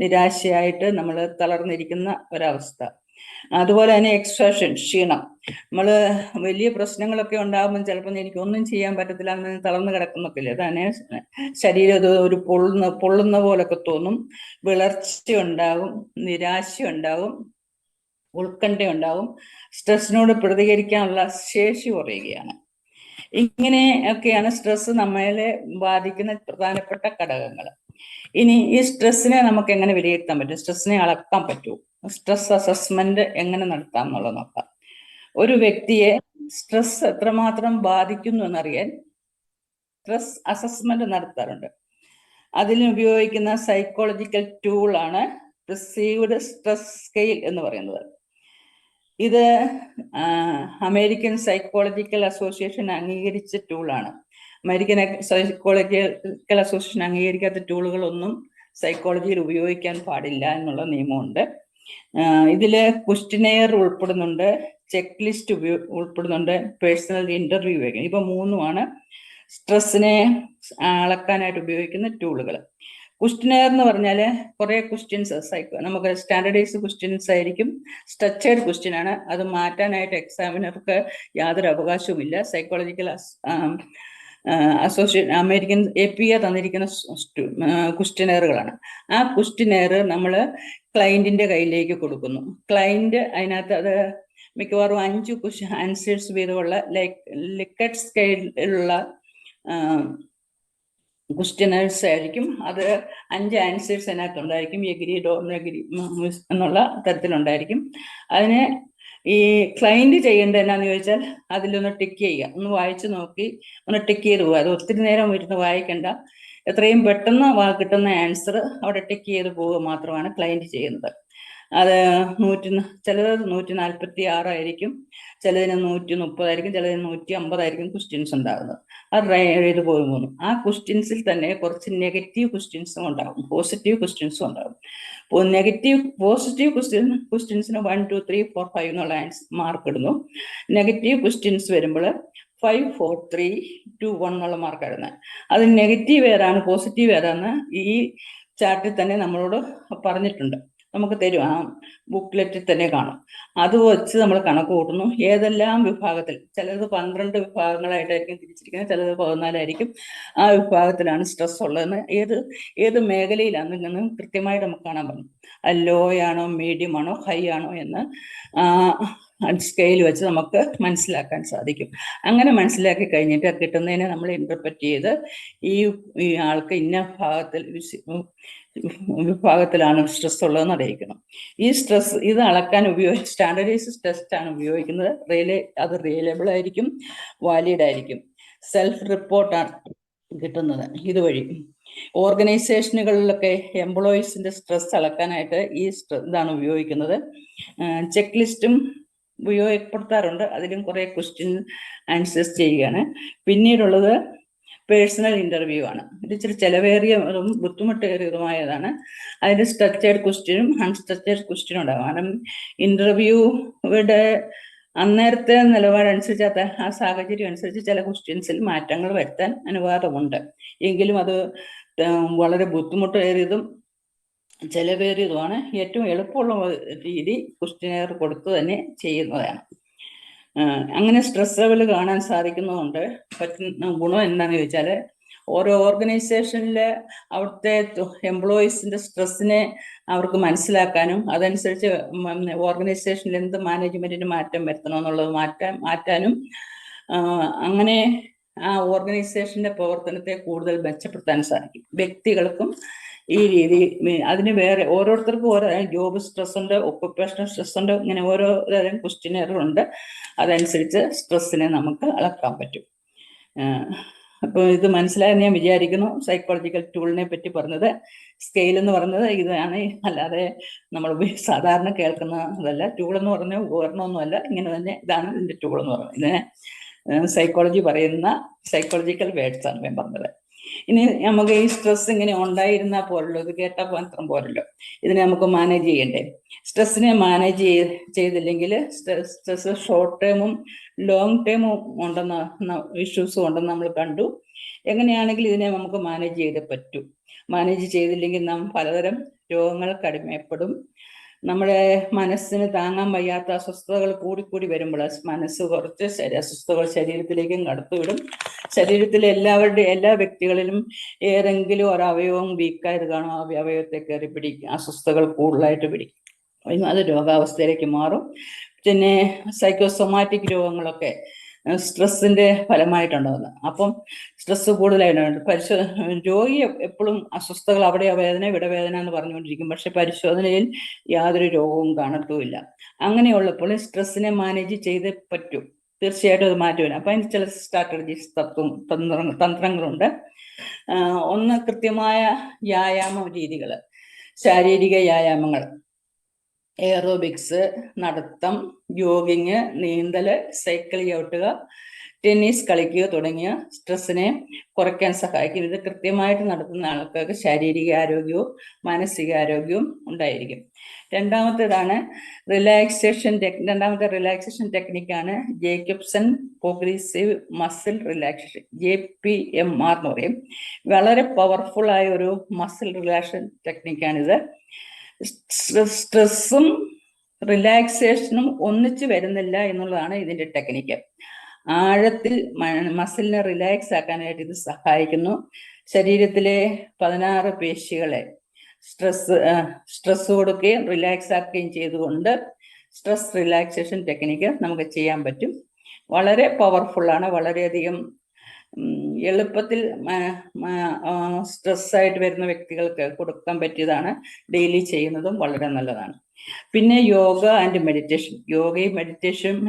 നിരാശയായിട്ട് നമ്മൾ തളർന്നിരിക്കുന്ന ഒരവസ്ഥ. അതുപോലെ തന്നെ എക്സ്ട്രാഷൻ, ക്ഷീണം. നമ്മൾ വലിയ പ്രശ്നങ്ങളൊക്കെ ഉണ്ടാകുമ്പോൾ ചിലപ്പോൾ എനിക്കൊന്നും ചെയ്യാൻ പറ്റത്തില്ല എന്ന് തളർന്നു കിടക്കുന്നൊക്കെ ഇല്ലേ, അതാണ് ശരീരം ഒരു പൊള്ളുന്ന പോലൊക്കെ തോന്നും, വിളർച്ച ഉണ്ടാകും, നിരാശ ഉണ്ടാകും, ഉത്കണ്ഠ ഉണ്ടാകും, സ്ട്രെസ്സിനോട് പ്രതികരിക്കാനുള്ള ശേഷി കുറയുകയാണ്. ഇങ്ങനെയൊക്കെയാണ് സ്ട്രെസ് നമ്മളെ ബാധിക്കുന്ന പ്രധാനപ്പെട്ട ഘടകങ്ങൾ. ഇനി ഈ സ്ട്രെസ്സിനെ നമുക്ക് എങ്ങനെ വിലയിരുത്താൻ പറ്റും, സ്ട്രെസ്സിനെ അളക്കാൻ പറ്റുമോ, സ്ട്രെസ് അസസ്മെന്റ് എങ്ങനെ നടത്താം എന്നുള്ളത് നോക്കാം. ഒരു വ്യക്തിയെ സ്ട്രെസ് എത്രമാത്രം ബാധിക്കുന്നു എന്നറിയാൻ സ്ട്രെസ് അസസ്മെന്റ് നടത്താറുണ്ട്. അതിന് ഉപയോഗിക്കുന്ന സൈക്കോളജിക്കൽ ടൂളാണ് പെർസീവ്ഡ് സ്ട്രെസ് സ്കെയിൽ എന്ന് പറയുന്നത്. ഇത് അമേരിക്കൻ സൈക്കോളജിക്കൽ അസോസിയേഷൻ അംഗീകരിച്ച ടൂളാണ്. അമേരിക്കൻ സൈക്കോളജിക്കൽ അസോസിയേഷൻ അംഗീകരിക്കാത്ത ടൂളുകളൊന്നും സൈക്കോളജിയിൽ ഉപയോഗിക്കാൻ പാടില്ല എന്നുള്ള നിയമമുണ്ട്. ഇതില് ക്വസ്റ്റിനെയർ ഉൾപ്പെടുന്നുണ്ട്, ചെക്ക് ലിസ്റ്റ് ഉൾപ്പെടുന്നുണ്ട്, പേഴ്സണൽ ഇന്റർവ്യൂ ഉപയോഗിക്കും. ഇപ്പൊ 3 സ്ട്രെസ്സിനെ അളക്കാനായിട്ട് ഉപയോഗിക്കുന്ന ടൂളുകൾ. ക്വസ്റ്റിനെയർ എന്ന് പറഞ്ഞാൽ കുറെ ക്വസ്റ്റ്യൻസ് നമുക്ക് സ്റ്റാൻഡർഡൈസ് ക്വസ്റ്റ്യൻസ് ആയിരിക്കും, സ്ട്രക്ചേർഡ് ക്വസ്റ്റ്യൻ ആണ്. അത് മാറ്റാനായിട്ട് എക്സാമിനർക്ക് യാതൊരു അവകാശവുമില്ല. സൈക്കോളജിക്കൽ അസോസിയേഷൻ അമേരിക്കൻ APA തന്നിരിക്കുന്ന ക്വസ്റ്റിനെയറുകളാണ്. ആ ക്വസ്റ്റിനെയർ നമ്മൾ ക്ലയന്റിന്റെ കയ്യിലേക്ക് കൊടുക്കുന്നു. ക്ലയന്റ് അതിനകത്ത് അത് മിക്കവാറും 5 ആൻസേഴ്സ് വീതമുള്ള ലിക്കറ്റ് സ്കെയിലുള്ള ക്വസ്റ്റ്യനേഴ്സ് ആയിരിക്കും. അത് 5 ആൻസേഴ്സ് അതിനകത്ത് ഉണ്ടായിരിക്കും. എഗ്രി, ഡോണ്ട് എഗ്രി എന്നുള്ള തരത്തിലുണ്ടായിരിക്കും. അതിന് ഈ ക്ലയന്റ് ചെയ്യേണ്ടത് എന്നാന്ന് ചോദിച്ചാൽ അതിലൊന്ന് ടിക്ക് ചെയ്യുക, ഒന്ന് വായിച്ചു നോക്കി ഒന്ന് ടിക്ക് ചെയ്ത് പോവുക. അത് ഒത്തിരി നേരം ഇരുന്ന് വായിക്കണ്ട, എത്രയും പെട്ടെന്ന് കിട്ടുന്ന ആൻസർ അവിടെ ടിക്ക് ചെയ്ത് പോവുക മാത്രമാണ് ക്ലയന്റ് ചെയ്യുന്നത്. അത് ചിലത് 146 ആയിരിക്കും, ചിലതിന് 130 ആയിരിക്കും, ചിലതിന് 150 ആയിരിക്കും ക്വസ്റ്റ്യൻസ് ഉണ്ടാകുന്നത്. അത് ചെയ്ത് പോകുന്നു. ആ ക്വസ്റ്റ്യൻസിൽ തന്നെ കുറച്ച് നെഗറ്റീവ് ക്വസ്റ്റ്യൻസും ഉണ്ടാകും, പോസിറ്റീവ് ക്വസ്റ്റ്യൻസും ഉണ്ടാകും. പോസിറ്റീവ് ക്വസ്റ്റ്യൻസിന് 1, 2, 3, 4, 5 എന്നുള്ള മാർക്ക് ഇടുന്നു. നെഗറ്റീവ് ക്വസ്റ്റ്യൻസ് വരുമ്പോൾ 5, 4, 3, 2, 1 എന്നുള്ള മാർക്ക് ഇടുന്നത്. അത് നെഗറ്റീവ് ഏതാണ് പോസിറ്റീവ് ഏതാന്ന് ഈ ചാർട്ടിൽ തന്നെ നമ്മളോട് പറഞ്ഞിട്ടുണ്ട്, നമുക്ക് തരും, ആ ബുക്ക്ലെറ്റിൽ തന്നെ കാണും. അത് വെച്ച് നമ്മൾ കണക്ക് കൂട്ടുന്നു. ഏതെല്ലാം വിഭാഗത്തിൽ, ചിലത് 12 വിഭാഗങ്ങളായിട്ടായിരിക്കും തിരിച്ചിരിക്കുന്നത്, ചിലത് 14 ആയിരിക്കും. ആ വിഭാഗത്തിലാണ് സ്ട്രെസ് ഉള്ളതെന്ന് ഏത് മേഖലയിലാണെന്ന് കൃത്യമായിട്ട് നമുക്ക് കാണാൻ പറ്റും. അത് ലോ ആണോ, മീഡിയം ആണോ, ഹൈ ആണോ എന്ന് സ്കെയിൽ വെച്ച് നമുക്ക് മനസ്സിലാക്കാൻ സാധിക്കും. അങ്ങനെ മനസ്സിലാക്കി കഴിഞ്ഞിട്ട് കിട്ടുന്നതിനെ നമ്മൾ ഇന്റർപ്രറ്റ് ചെയ്ത് ഈ ആൾക്ക് ഇന്ന വിഭാഗത്തിലാണ് സ്ട്രെസ് ഉള്ളതെന്ന് അറിയിക്കണം. ഈ സ്ട്രെസ് ഇത് അളക്കാൻ സ്റ്റാൻഡർഡൈസ്ഡ് ടെസ്റ്റ് ആണ് ഉപയോഗിക്കുന്നത്. അത് റിയലബിൾ ആയിരിക്കും, വാലിഡ് ആയിരിക്കും. സെൽഫ് റിപ്പോർട്ടാണ് കിട്ടുന്നത് ഇതുവഴി. ഓർഗനൈസേഷനുകളിലൊക്കെ എംപ്ലോയീസിന്റെ സ്ട്രെസ് അളക്കാനായിട്ട് ഇതാണ് ഉപയോഗിക്കുന്നത്. ചെക്ക് ലിസ്റ്റും ഉപയോഗപ്പെടുത്താറുണ്ട്, അതിലും കുറെ ക്വസ്റ്റ്യൻ ആൻസേഴ്സ് ചെയ്യുകയാണ്. പിന്നീടുള്ളത് പേഴ്സണൽ ഇന്റർവ്യൂ ആണ്. ഇത് ഇച്ചിരി ചെലവേറിയതും ബുദ്ധിമുട്ടേറിയതുമായതാണ്. അതിന് സ്ട്രക്ചേർഡ് ക്വസ്റ്റ്യനും അൺസ്ട്രക്ചേർഡ് ക്വസ്റ്റ്യനും ഉണ്ടാകും. കാരണം ഇന്റർവ്യൂയുടെ അന്നേരത്തെ നിലപാടനുസരിച്ച് ആ സാഹചര്യം അനുസരിച്ച് ചില ക്വസ്റ്റ്യൻസിൽ മാറ്റങ്ങൾ വരുത്താൻ അനുവാദമുണ്ട്. എങ്കിലും അത് വളരെ ബുദ്ധിമുട്ടേറിയതും ചെലവേറിയതുമാണ്. ഏറ്റവും എളുപ്പമുള്ള രീതി ക്വസ്റ്റ്യനെയർ കൊടുത്തു തന്നെ ചെയ്യുന്നതാണ്. അങ്ങനെ സ്ട്രെസ് ലെവൽ കാണാൻ സാധിക്കുന്നതുകൊണ്ട് പറ്റുന്ന ഗുണം എന്താണെന്ന് ചോദിച്ചാൽ, ഓരോ ഓർഗനൈസേഷനിലെ അവിടുത്തെ എംപ്ലോയീസിന്റെ സ്ട്രെസ്സിനെ അവർക്ക് മനസ്സിലാക്കാനും അതനുസരിച്ച് ഓർഗനൈസേഷനിൽ എന്ത് മാനേജ്മെന്റിന് മാറ്റം വരുത്തണമെന്നുള്ളത് മാറ്റാനും അങ്ങനെ ആ ഓർഗനൈസേഷന്റെ പ്രവർത്തനത്തെ കൂടുതൽ മെച്ചപ്പെടുത്താൻ സാധിക്കും. വ്യക്തികൾക്കും ഈ രീതി അതിന് വേറെ ഓരോരുത്തർക്കും ഓരോ ജോബ് സ്ട്രെസ് ഉണ്ട്, ഒക്കുപേഷണൽ സ്ട്രെസ് ഉണ്ട്, ഇങ്ങനെ ഓരോ തരം ക്വസ്റ്റ്യനെയറുകളുണ്ട്. അതനുസരിച്ച് സ്ട്രെസ്സിനെ നമുക്ക് അളക്കാൻ പറ്റും. അപ്പോൾ ഇത് മനസ്സിലായെന്ന് ഞാൻ വിചാരിക്കുന്നു. സൈക്കോളജിക്കൽ ടൂളിനെ പറ്റി പറഞ്ഞത്, സ്കെയിൽ എന്ന് പറയുന്നത് ഇതാണ്, അല്ലാതെ നമ്മൾ സാധാരണ കേൾക്കുന്നതല്ല. ടൂൾ എന്ന് പറഞ്ഞ ഉപകരണമൊന്നുമല്ല, ഇങ്ങനെ തന്നെ ഇതാണ് ഇതിന്റെ ടൂൾ എന്ന് പറയുന്നത്. ഇതിനെ സൈക്കോളജി പറയുന്ന സൈക്കോളജിക്കൽ വേർഡ്സ് ആണ് ഞാൻ പറഞ്ഞത്. ഇനി നമുക്ക് ഈ സ്ട്രെസ് ഇങ്ങനെ ഉണ്ടായിരുന്നാൽ പോരല്ലോ, ഇത് കേട്ടാൽ മാത്രം പോരല്ലോ, ഇതിനെ നമുക്ക് മാനേജ് ചെയ്യണ്ടേ. സ്ട്രെസ്സിനെ മാനേജ് ചെയ്തില്ലെങ്കിൽ സ്ട്രെസ് ഷോർട്ട് ടേമും ലോങ് ടേമും ഉണ്ടെന്ന ഇഷ്യൂസും ഉണ്ടെന്ന് നമ്മൾ കണ്ടു. എങ്ങനെയാണെങ്കിലും ഇതിനെ നമുക്ക് മാനേജ് ചെയ്തേ പറ്റൂ. മാനേജ് ചെയ്തില്ലെങ്കിൽ നാം പലതരം രോഗങ്ങൾക്ക് അടിമപ്പെടും. നമ്മുടെ മനസ്സിന് താങ്ങാൻ വയ്യാത്ത അസ്വസ്ഥതകൾ കൂടിക്കൂടി വരുമ്പോൾ മനസ്സ് കുറച്ച് അസ്വസ്ഥതകൾ ശരീരത്തിലേക്കും കടത്തിവിടും. ശരീരത്തിലെ എല്ലാ വ്യക്തികളിലും ഏതെങ്കിലും ഒരു അവയവം വീക്കായത് കാണും, ആ അവയവത്തെ കയറി പിടിക്കും, അസ്വസ്ഥതകൾ കൂടുതലായിട്ട് പിടിക്കും, അത് രോഗാവസ്ഥയിലേക്ക് മാറും. പിന്നെ സൈക്കോസൊമാറ്റിക് രോഗങ്ങളൊക്കെ സ്ട്രെസ്സിന്റെ ഫലമായിട്ടുണ്ടാകുന്നത്. അപ്പം സ്ട്രെസ് കൂടുതലായിട്ടുണ്ട്. രോഗി എപ്പോഴും അസ്വസ്ഥതകൾ അവിടെ വേദന ഇവിടെ വേദന എന്ന് പറഞ്ഞുകൊണ്ടിരിക്കും, പക്ഷെ പരിശോധനയിൽ യാതൊരു രോഗവും കാണത്തുമില്ല. അങ്ങനെയുള്ളപ്പോൾ സ്ട്രെസ്സിനെ മാനേജ് ചെയ്തേ പറ്റൂ, തീർച്ചയായിട്ടും അത് മാറ്റുമില്ല. അപ്പം അതിന് ചില സ്ട്രാറ്റജീസ് തന്ത്രങ്ങളുണ്ട്. ഒന്ന്, കൃത്യമായ വ്യായാമ രീതികൾ, ശാരീരിക വ്യായാമങ്ങൾ, എയറോബിക്സ്, നടത്തം, ജോഗിങ്, നീന്തല്, സൈക്കിൾ ചവിട്ടുക, ടെന്നീസ് കളിക്കുക തുടങ്ങിയ സ്ട്രെസ്സിനെ കുറയ്ക്കാൻ സഹായിക്കും. ഇത് കൃത്യമായിട്ട് നടത്തുന്ന ആൾക്കാർക്ക് ശാരീരിക ആരോഗ്യവും മാനസികാരോഗ്യവും ഉണ്ടായിരിക്കും. രണ്ടാമത്തെ റിലാക്സേഷൻ ടെക്നിക്കാണ് Jacobson progressive muscle relaxation, JPMR എന്ന് പറയും. വളരെ പവർഫുൾ ആയ ഒരു മസിൽ റിലാക്സേഷൻ ടെക്നിക്കാണിത്. സ്ട്രെസ്സും റിലാക്സേഷനും ഒന്നിച്ചു വരുന്നില്ല എന്നുള്ളതാണ് ഇതിന്റെ ടെക്നിക്ക്. ആഴത്തിൽ മസിലിനെ റിലാക്സ് ആക്കാനായിട്ട് ഇത് സഹായിക്കുന്നു. ശരീരത്തിലെ 16 പേശികളെ സ്ട്രെസ് കൊടുക്കുകയും റിലാക്സ് ആക്കുകയും ചെയ്തുകൊണ്ട് സ്ട്രെസ് റിലാക്സേഷൻ ടെക്നിക്ക് നമുക്ക് ചെയ്യാൻ പറ്റും. വളരെ പവർഫുള്ളാണ്. വളരെയധികം എളുപ്പത്തിൽ സ്ട്രെസ്സായിട്ട് വരുന്ന വ്യക്തികൾക്ക് കൊടുക്കാൻ പറ്റിയതാണ്. ഡെയിലി ചെയ്യുന്നതും വളരെ നല്ലതാണ്. പിന്നെ യോഗ ആൻഡ് മെഡിറ്റേഷൻ. യോഗയും മെഡിറ്റേഷനും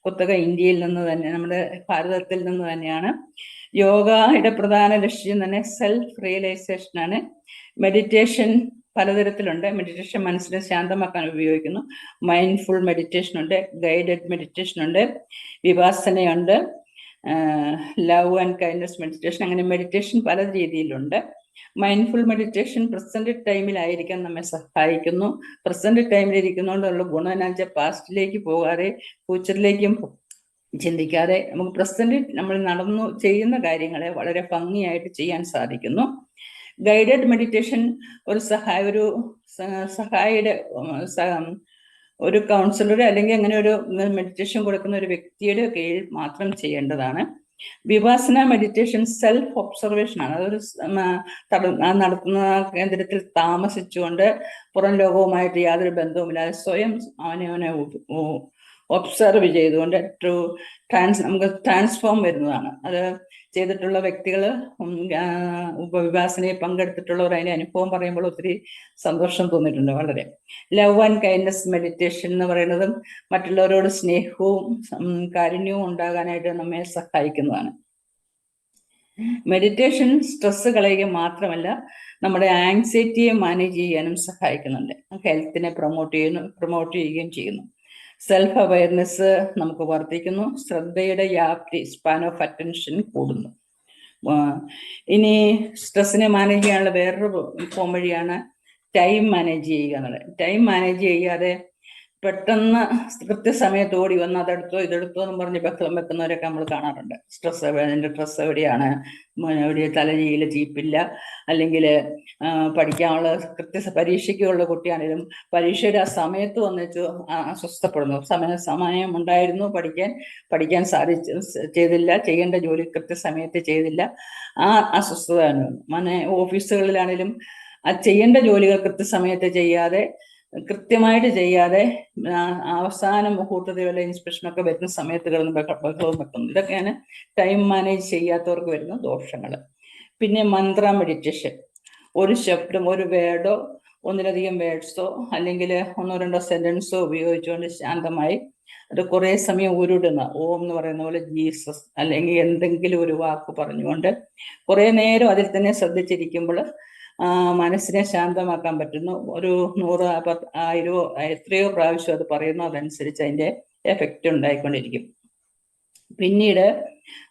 കുത്തക ഇന്ത്യയിൽ നിന്ന് തന്നെ, നമ്മുടെ ഭാരതത്തിൽ നിന്ന് തന്നെയാണ്. യോഗയുടെ പ്രധാന ലക്ഷ്യം തന്നെ സെൽഫ് റിയലൈസേഷനാണ്. മെഡിറ്റേഷൻ പലതരത്തിലുണ്ട്. മെഡിറ്റേഷൻ മനസ്സിനെ ശാന്തമാക്കാൻ ഉപയോഗിക്കുന്നു. മൈൻഡ്ഫുൾ മെഡിറ്റേഷൻ ഉണ്ട്, ഗൈഡഡ് മെഡിറ്റേഷൻ ഉണ്ട്, വിപാസനയുണ്ട്, ലവ് ആൻഡ് കൈൻഡ്നസ് മെഡിറ്റേഷൻ. അങ്ങനെ മെഡിറ്റേഷൻ പല രീതിയിലുണ്ട്. മൈൻഡ്ഫുൾ മെഡിറ്റേഷൻ പ്രസന്റ് ടൈമിലായിരിക്കാൻ നമ്മെ സഹായിക്കുന്നു. പ്രസന്റ് ടൈമിൽ ഇരിക്കുന്നതുകൊണ്ടുള്ള ഗുണം എന്ന് വെച്ചാൽ പാസ്റ്റിലേക്ക് പോകാതെ ഫ്യൂച്ചറിലേക്കും ചിന്തിക്കാതെ നമുക്ക് പ്രസന്റ് നമ്മൾ ചെയ്യുന്ന കാര്യങ്ങളെ വളരെ ഭംഗിയായിട്ട് ചെയ്യാൻ സാധിക്കുന്നു. ഗൈഡഡ് മെഡിറ്റേഷൻ ഒരു കൗൺസിലർ അല്ലെങ്കിൽ അങ്ങനെ ഒരു മെഡിറ്റേഷൻ കൊടുക്കുന്ന ഒരു വ്യക്തിയുടെ കീഴിൽ മാത്രം ചെയ്യേണ്ടതാണ്. വിപാസന മെഡിറ്റേഷൻ സെൽഫ് ഒബ്സർവേഷൻ ആണ്. അതൊരു നടത്തുന്ന കേന്ദ്രത്തിൽ താമസിച്ചുകൊണ്ട് പുറം ലോകവുമായിട്ട് യാതൊരു ബന്ധവുമില്ലാതെ സ്വയം അവനെ ഒബ്സർവ് ചെയ്തുകൊണ്ട് നമുക്ക് ട്രാൻസ്ഫോം വരുന്നതാണ്. അത് ചെയ്തിട്ടുള്ള വ്യക്തികൾ, വിപാസനയിൽ പങ്കെടുത്തിട്ടുള്ളവർ അതിന്റെ അനുഭവം പറയുമ്പോൾ ഒത്തിരി സന്തോഷം തോന്നിയിട്ടുണ്ട്. വളരെ ലവ് ആൻഡ് കൈൻഡ്നസ് മെഡിറ്റേഷൻ എന്ന് പറയുന്നതും മറ്റുള്ളവരോട് സ്നേഹവും കാരുണ്യവും ഉണ്ടാകാനായിട്ട് നമ്മെ സഹായിക്കുന്നതാണ്. മെഡിറ്റേഷൻ സ്ട്രെസ് കളയുക മാത്രമല്ല നമ്മുടെ ആങ്സൈറ്റിയെ മാനേജ് ചെയ്യാനും സഹായിക്കുന്നുണ്ട്. ഹെൽത്തിനെ പ്രൊമോട്ട് ചെയ്യുകയും ചെയ്യുന്നു. സെൽഫ് അവയർനെസ് നമുക്ക് വർദ്ധിക്കുന്നു. ശ്രദ്ധയുടെ വ്യാപ്തി, സ്പാൻ ഓഫ് അറ്റൻഷൻ കൂടുന്നു. ഇനി സ്ട്രെസ്സിനെ മാനേജ് ചെയ്യാനുള്ള വേറൊരു വഴിയാണ് ടൈം മാനേജ് ചെയ്യുക എന്നുള്ളത്. ടൈം മാനേജ് ചെയ്യാതെ പെട്ടെന്ന് കൃത്യസമയത്ത് ഓടി വന്ന് അതെടുത്തോ ഇതെടുത്തോ എന്ന് പറഞ്ഞ് ബഹളം വെക്കുന്നവരൊക്കെ നമ്മൾ കാണാറുണ്ട്. എൻ്റെ ഡ്രസ്സ് എവിടെയാണ്, എവിടെ തലയിൽ ചീപ്പില്ല, അല്ലെങ്കിൽ പഠിക്കാനുള്ള പരീക്ഷയ്ക്കുള്ള കുട്ടിയാണെങ്കിലും പരീക്ഷയുടെ ആ സമയത്ത് വന്നിട്ട് അസ്വസ്ഥപ്പെടുന്നു. സമയം ഉണ്ടായിരുന്നു പഠിക്കാൻ ചെയ്തില്ല, ചെയ്യേണ്ട ജോലി കൃത്യസമയത്ത് ചെയ്തില്ല, ആ അസ്വസ്ഥത. ഓഫീസുകളിലാണെങ്കിലും ചെയ്യേണ്ട ജോലികൾ കൃത്യമായിട്ട് ചെയ്യാതെ അവസാന മുഹൂർത്തത്തിൽ വല്ല ഇൻസ്പെക്ഷനൊക്കെ വരുന്ന സമയത്ത് കിടന്ന് ബഹളവും വെക്കുന്നു. ഇതൊക്കെയാണ് ടൈം മാനേജ് ചെയ്യാത്തവർക്ക് വരുന്ന ദോഷങ്ങൾ. പിന്നെ മന്ത്ര മെഡിറ്റേഷൻ. ഒരു ശബ്ദം, ഒരു വേർഡോ ഒന്നിലധികം വേർഡ്സോ അല്ലെങ്കിൽ 1-2 സെന്റൻസോ ഉപയോഗിച്ചുകൊണ്ട് ശാന്തമായി അത് കുറേ സമയം ഉരുടുന്ന, ഓം എന്ന് പറയുന്ന പോലെ ജീസസ് അല്ലെങ്കിൽ എന്തെങ്കിലും ഒരു വാക്ക് പറഞ്ഞുകൊണ്ട് കുറേ നേരം അതിൽ തന്നെ ശ്രദ്ധിച്ചിരിക്കുമ്പോൾ മനസ്സിനെ ശാന്തമാക്കാൻ പറ്റുന്നു. ഒരു 100, 1000 എത്രയോ പ്രാവശ്യം അത് പറയുന്നു, അതനുസരിച്ച് അതിൻ്റെ എഫക്റ്റ് ഉണ്ടായിക്കൊണ്ടിരിക്കും. പിന്നീട്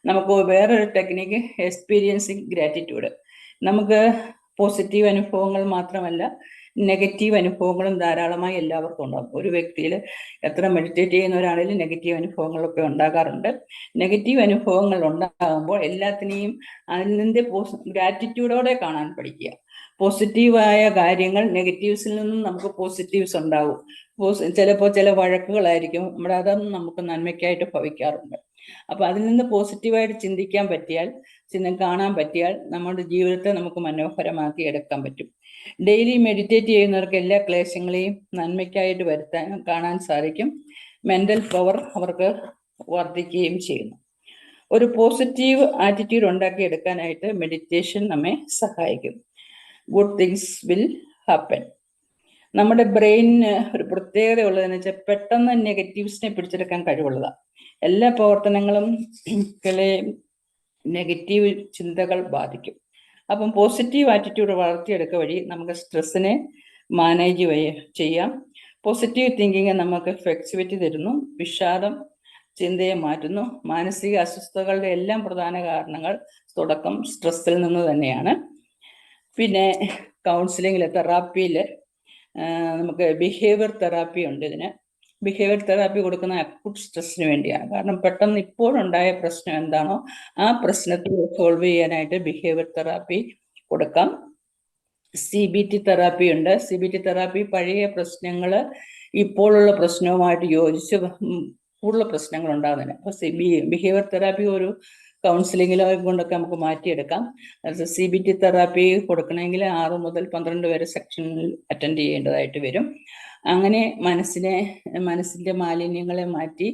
നമുക്ക് വേറൊരു ടെക്നിക്ക് എക്സ്പീരിയൻസിങ് ഗ്രാറ്റിറ്റ്യൂഡ്. നമുക്ക് പോസിറ്റീവ് അനുഭവങ്ങൾ മാത്രമല്ല നെഗറ്റീവ് അനുഭവങ്ങളും ധാരാളമായി എല്ലാവർക്കും ഉണ്ടാകും. ഒരു വ്യക്തിയിൽ എത്ര മെഡിറ്റേറ്റ് ചെയ്യുന്നവരാണെങ്കിലും നെഗറ്റീവ് അനുഭവങ്ങളൊക്കെ ഉണ്ടാകാറുണ്ട്. നെഗറ്റീവ് അനുഭവങ്ങൾ ഉണ്ടാകുമ്പോൾ എല്ലാത്തിനെയും അതിൻ്റെ ഗ്രാറ്റിറ്റ്യൂഡോടെ കാണാൻ പഠിക്കുക. പോസിറ്റീവായ കാര്യങ്ങൾ, നെഗറ്റീവ്സിൽ നിന്നും നമുക്ക് പോസിറ്റീവ്സ് ഉണ്ടാവും. ചിലപ്പോൾ ചില വഴക്കുകളായിരിക്കും, അതൊന്നും നമുക്ക് നന്മയ്ക്കായിട്ട് ഭവിക്കാറുണ്ട്. അപ്പൊ അതിൽ നിന്ന് പോസിറ്റീവായിട്ട് ചിന്തിക്കാൻ പറ്റിയാൽ, കാണാൻ പറ്റിയാൽ നമ്മുടെ ജീവിതത്തെ നമുക്ക് മനോഹരമാക്കി എടുക്കാൻ പറ്റും. ഡെയിലി മെഡിറ്റേറ്റ് ചെയ്യുന്നവർക്ക് എല്ലാ ക്ലേശങ്ങളെയും നന്മയ്ക്കായിട്ട് കാണാൻ സാധിക്കും. മെന്റൽ പവർ അവർക്ക് വർദ്ധിക്കുകയും ചെയ്യുന്നു. ഒരു പോസിറ്റീവ് ആറ്റിറ്റ്യൂഡ് ഉണ്ടാക്കി എടുക്കാനായിട്ട് മെഡിറ്റേഷൻ നമ്മെ സഹായിക്കും. Good things will happen. നമ്മുടെ ബ്രെയിനിന് ഒരു പ്രത്യേകത ഉള്ളതെന്ന് വെച്ചാൽ പെട്ടെന്ന് നെഗറ്റീവ്സിനെ പിടിച്ചെടുക്കാൻ കഴിവുള്ളതാണ്. എല്ലാ പ്രവർത്തനങ്ങളും നെഗറ്റീവ് ചിന്തകൾ ബാധിക്കും. അപ്പം പോസിറ്റീവ് ആറ്റിറ്റ്യൂഡ് വളർത്തിയെടുക്കുക വഴി നമുക്ക് സ്ട്രെസ്സിനെ മാനേജ് ചെയ്യാം. പോസിറ്റീവ് തിങ്കിങ് നമുക്ക് ഫ്ലെക്സിബിലിറ്റി തരുന്നു. വിഷാദം ചിന്തയെ മാറ്റുന്നു. മാനസിക അസ്വസ്ഥതകളുടെ എല്ലാം പ്രധാന കാരണങ്ങൾ തുടക്കം സ്ട്രെസ്സിൽ നിന്ന് തന്നെയാണ്. പിന്നെ കൗൺസിലിങ്ങിൽ, തെറാപ്പിയിൽ നമുക്ക് ബിഹേവിയർ തെറാപ്പി ഉണ്ട്. ഇതിന് ബിഹേവിയർ തെറാപ്പി കൊടുക്കുന്ന അക്യൂട്ട് സ്ട്രെസ്സിന് വേണ്ടിയാണ്. കാരണം പെട്ടെന്ന് ഇപ്പോഴുണ്ടായ പ്രശ്നം എന്താണോ ആ പ്രശ്നത്തെ സോൾവ് ചെയ്യാനായിട്ട് ബിഹേവിയർ തെറാപ്പി കൊടുക്കാം. CBT തെറാപ്പി ഉണ്ട്. CBT തെറാപ്പി പഴയ പ്രശ്നങ്ങൾ ഇപ്പോഴുള്ള പ്രശ്നവുമായിട്ട് യോജിച്ച് കൂടുതൽ പ്രശ്നങ്ങൾ ഉണ്ടാകുന്നില്ല. അപ്പോൾ ബിഹേവിയർ തെറാപ്പി ഒരു കൗൺസിലിങ്ങിലോ കൊണ്ടൊക്കെ നമുക്ക് മാറ്റിയെടുക്കാം. CBT തെറാപ്പി കൊടുക്കണമെങ്കിൽ 6 മുതൽ 12 വരെ സെക്ഷനിൽ അറ്റൻഡ് ചെയ്യേണ്ടതായിട്ട് വരും. അങ്ങനെ മനസ്സിന്റെ മാലിന്യങ്ങളെ മാറ്റി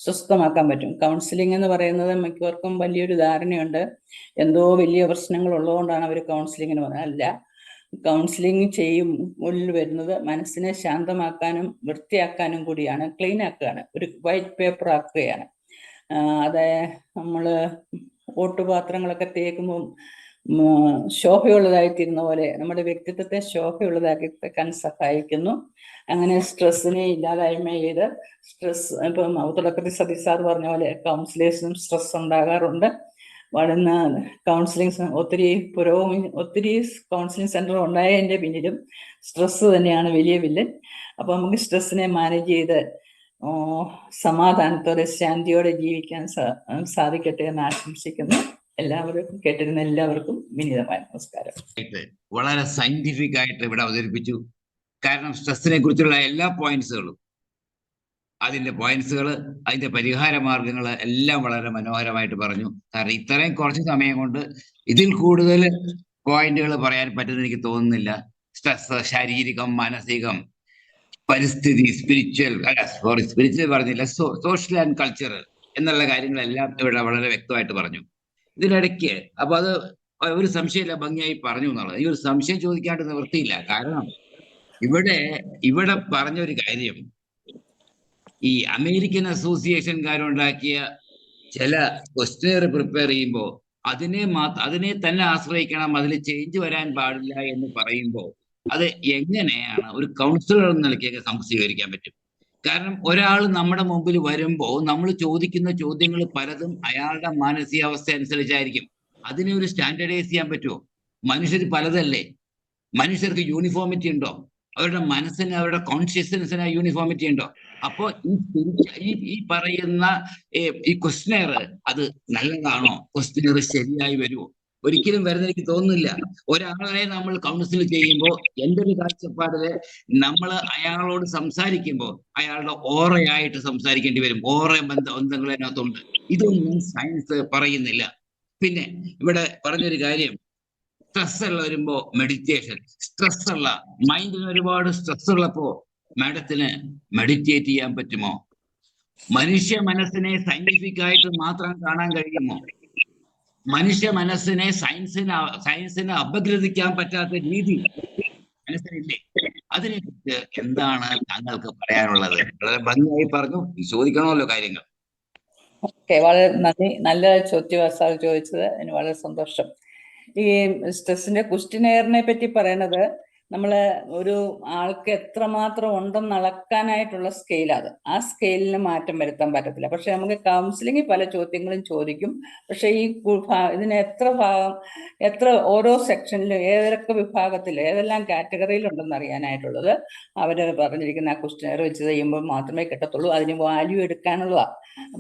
സ്വസ്ഥമാക്കാൻ പറ്റും. കൗൺസിലിംഗ് എന്ന് പറയുന്നത് മിക്കവർക്കും വലിയൊരു ധാരണയുണ്ട്, എന്തോ വലിയ പ്രശ്നങ്ങൾ ഉള്ളതുകൊണ്ടാണ് അവർ കൗൺസിലിങ്ങിന് പറയുന്നത്. അല്ല, കൗൺസിലിംഗ് ഉള്ളിൽ വരുന്നത് മനസ്സിനെ ശാന്തമാക്കാനും വൃത്തിയാക്കാനും കൂടിയാണ്. ക്ലീൻ ആക്കുകയാണ്, ഒരു വൈറ്റ് പേപ്പർ ആക്കുകയാണ്. അത് നമ്മൾ ഓട്ടുപാത്രങ്ങളൊക്കെ തേക്കുമ്പോൾ ശോഭയുള്ളതായിത്തീരുന്ന പോലെ നമ്മുടെ വ്യക്തിത്വത്തെ ശോഭയുള്ളതാക്കി വെക്കാൻ സഹായിക്കുന്നു. അങ്ങനെ സ്ട്രെസ്സിനെ ഇല്ലാതായ്മ ചെയ്ത് ഇപ്പം തുടക്കത്തിൽ സതീഷ് സാർ പറഞ്ഞ പോലെ കൗൺസിലേഴ്സിനും സ്ട്രെസ് ഉണ്ടാകാറുണ്ട്. വളർന്ന കൗൺസിലിംഗ് ഒത്തിരി കൗൺസിലിംഗ് സെന്റർ ഉണ്ടായതിൻ്റെ പിന്നിലും സ്ട്രെസ് തന്നെയാണ് വലിയ വില്ലൻ. അപ്പോൾ നമുക്ക് സ്ട്രെസ്സിനെ മാനേജ് ചെയ്ത് സമാധാനത്തോടെ ശാന്തിയോടെ ജീവിക്കാൻ സാധിക്കട്ടെ എന്ന് ആശംസിക്കുന്നു. എല്ലാവർക്കും കേട്ടിരുന്ന എല്ലാവർക്കും വിനീതമായ നമസ്കാരം. വളരെ സയന്റിഫിക് ആയിട്ട് ഇവിടെ അവതരിപ്പിച്ചു. കാരണം സ്ട്രെസ്സിനെ കുറിച്ചുള്ള എല്ലാ പോയിന്റ്സുകളും, അതിന്റെ പരിഹാര മാർഗങ്ങൾ എല്ലാം വളരെ മനോഹരമായിട്ട് പറഞ്ഞു. കാരണം ഇത്രയും കുറച്ച് സമയം കൊണ്ട് ഇതിൽ കൂടുതൽ പോയിന്റുകൾ പറയാൻ പറ്റുമെന്ന് എനിക്ക് തോന്നുന്നില്ല. സ്ട്രെസ് ശാരീരികം, മാനസികം, പരിസ്ഥിതി, സ്പിരിച്വൽ പറഞ്ഞില്ല, സോഷ്യൽ ആൻഡ് കൾച്ചറൽ എന്നുള്ള കാര്യങ്ങളെല്ലാം ഇവിടെ വളരെ വ്യക്തമായിട്ട് പറഞ്ഞു. ഇതിനിടയ്ക്ക് അപ്പൊ അത് ഒരു സംശയമില്ല, ഭംഗിയായി പറഞ്ഞു എന്നുള്ളത്. ഈ ഒരു സംശയം ചോദിക്കാണ്ട് നിവൃത്തിയില്ല. കാരണം ഇവിടെ പറഞ്ഞൊരു കാര്യം, ഈ അമേരിക്കൻ അസോസിയേഷൻകാരുണ്ടാക്കിയ ചില ക്വസ്റ്റ്യനർ പ്രിപ്പയർ ചെയ്യുമ്പോൾ അതിനെ തന്നെ ആശ്രയിക്കണം, അതിൽ ചേഞ്ച് വരാൻ പാടില്ല എന്ന് പറയുമ്പോൾ അത് എങ്ങനെയാണ് ഒരു കൗൺസിലർ എന്ന നിലയ്ക്കൊക്കെ നമുക്ക് സ്വീകരിക്കാൻ പറ്റും? കാരണം ഒരാൾ നമ്മുടെ മുമ്പിൽ വരുമ്പോൾ നമ്മൾ ചോദിക്കുന്ന ചോദ്യങ്ങൾ പലതും അയാളുടെ മാനസികാവസ്ഥ അനുസരിച്ചായിരിക്കും. അതിനെ ഒരു സ്റ്റാൻഡർഡൈസ് ചെയ്യാൻ പറ്റുമോ? മനുഷ്യർ പലതല്ലേ, മനുഷ്യർക്ക് യൂണിഫോമിറ്റി ഉണ്ടോ? അവരുടെ മനസ്സിന്, അവരുടെ കോൺഷ്യസ്നെസ്സിന് യൂണിഫോമിറ്റി ഉണ്ടോ? അപ്പോ ഈ പറയുന്ന ഈ ക്വസ്റ്റ്യനർ അത് നല്ലതാണോ? ക്വസ്റ്റ്യനർ ശരിയായി വരുമോ? ഒരിക്കലും വരുന്ന എനിക്ക് തോന്നുന്നില്ല. ഒരാളെ നമ്മൾ കൗൺസിൽ ചെയ്യുമ്പോൾ എൻ്റെ ഒരു കാഴ്ചപ്പാടില് നമ്മൾ അയാളോട് സംസാരിക്കുമ്പോൾ അയാളുടെ ഓറയായിട്ട് സംസാരിക്കേണ്ടി വരും. ഓറ ബന്ധങ്ങൾ അതിനകത്തുണ്ട്. ഇതൊന്നും സയൻസ് പറയുന്നില്ല. പിന്നെ ഇവിടെ പറഞ്ഞൊരു കാര്യം, സ്ട്രെസ് ഉള്ള വരുമ്പോ മെഡിറ്റേഷൻ, സ്ട്രെസ് ഉള്ള മൈൻഡിന് ഒരുപാട് സ്ട്രെസ് ഉള്ളപ്പോ മാഡത്തിന് മെഡിറ്റേറ്റ് ചെയ്യാൻ പറ്റുമോ? മനുഷ്യ മനസ്സിനെ സയന്റിഫിക് ആയിട്ട് മാത്രം കാണാൻ കഴിയുമോ? മനുഷ്യ മനസ്സിനെ സയൻസിന് അപഗ്രഥിക്കാൻ പറ്റാത്ത രീതി മനസ്സിലില്ലേ? അതിനെക്കുറിച്ച് എന്താണ് താങ്കൾക്ക് പറയാനുള്ളത്? വളരെ ഭംഗിയായി പറഞ്ഞു. ചോദിക്കണമല്ലോ കാര്യങ്ങൾ. ഓക്കെ, വളരെ നന്ദി. നല്ല ചോദ്യമാണ് സാർ ചോദിച്ചത്. അതിന് വളരെ സന്തോഷം. ഈ സ്ട്രെസ്സിന്റെ ക്വസ്റ്റ്യനെയറിനെ പറ്റി പറയണത്, നമ്മൾ ഒരു ആൾക്ക് എത്രമാത്രം ഉണ്ടെന്ന് അളക്കാനായിട്ടുള്ള സ്കെയിലാണ്. ആ സ്കെയിലിന് മാറ്റം വരുത്താൻ പറ്റത്തില്ല. പക്ഷെ നമുക്ക് കൗൺസിലിംഗിൽ പല ചോദ്യങ്ങളും ചോദിക്കും. പക്ഷെ ഈ ഇതിന് എത്ര ഓരോ സെക്ഷനിലും ഏതൊക്കെ വിഭാഗത്തിൽ ഏതെല്ലാം കാറ്റഗറിയിൽ ഉണ്ടെന്ന് അറിയാനായിട്ടുള്ളത് അവർ പറഞ്ഞിരിക്കുന്ന ആ ക്വസ്റ്റ്യനെയർ വെച്ച് ചെയ്യുമ്പോൾ മാത്രമേ കിട്ടത്തുള്ളൂ. അതിന് വാല്യൂ എടുക്കാനുള്ളതാണ്.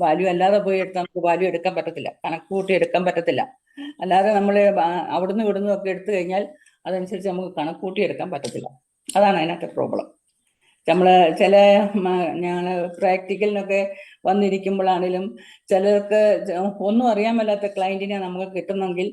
വാല്യൂ അല്ലാതെ പോയി എടുത്താൽ നമുക്ക് വാല്യൂ എടുക്കാൻ പറ്റത്തില്ല, കണക്ക് കൂട്ടി എടുക്കാൻ പറ്റത്തില്ല. അല്ലാതെ നമ്മൾ അവിടുന്ന് ഇവിടുന്ന് ഒക്കെ എടുത്തു കഴിഞ്ഞാൽ അതനുസരിച്ച് നമുക്ക് കണക്കൂട്ടി എടുക്കാൻ പറ്റത്തില്ല. അതാണ് അതിനകത്തെ പ്രോബ്ലം. ഞങ്ങൾ പ്രാക്ടിക്കലിനൊക്കെ വന്നിരിക്കുമ്പോഴാണെങ്കിലും ചിലർക്ക് ഒന്നും അറിയാൻ മേലാത്ത ക്ലയന്റിനെ നമുക്ക് കിട്ടുന്നെങ്കിൽ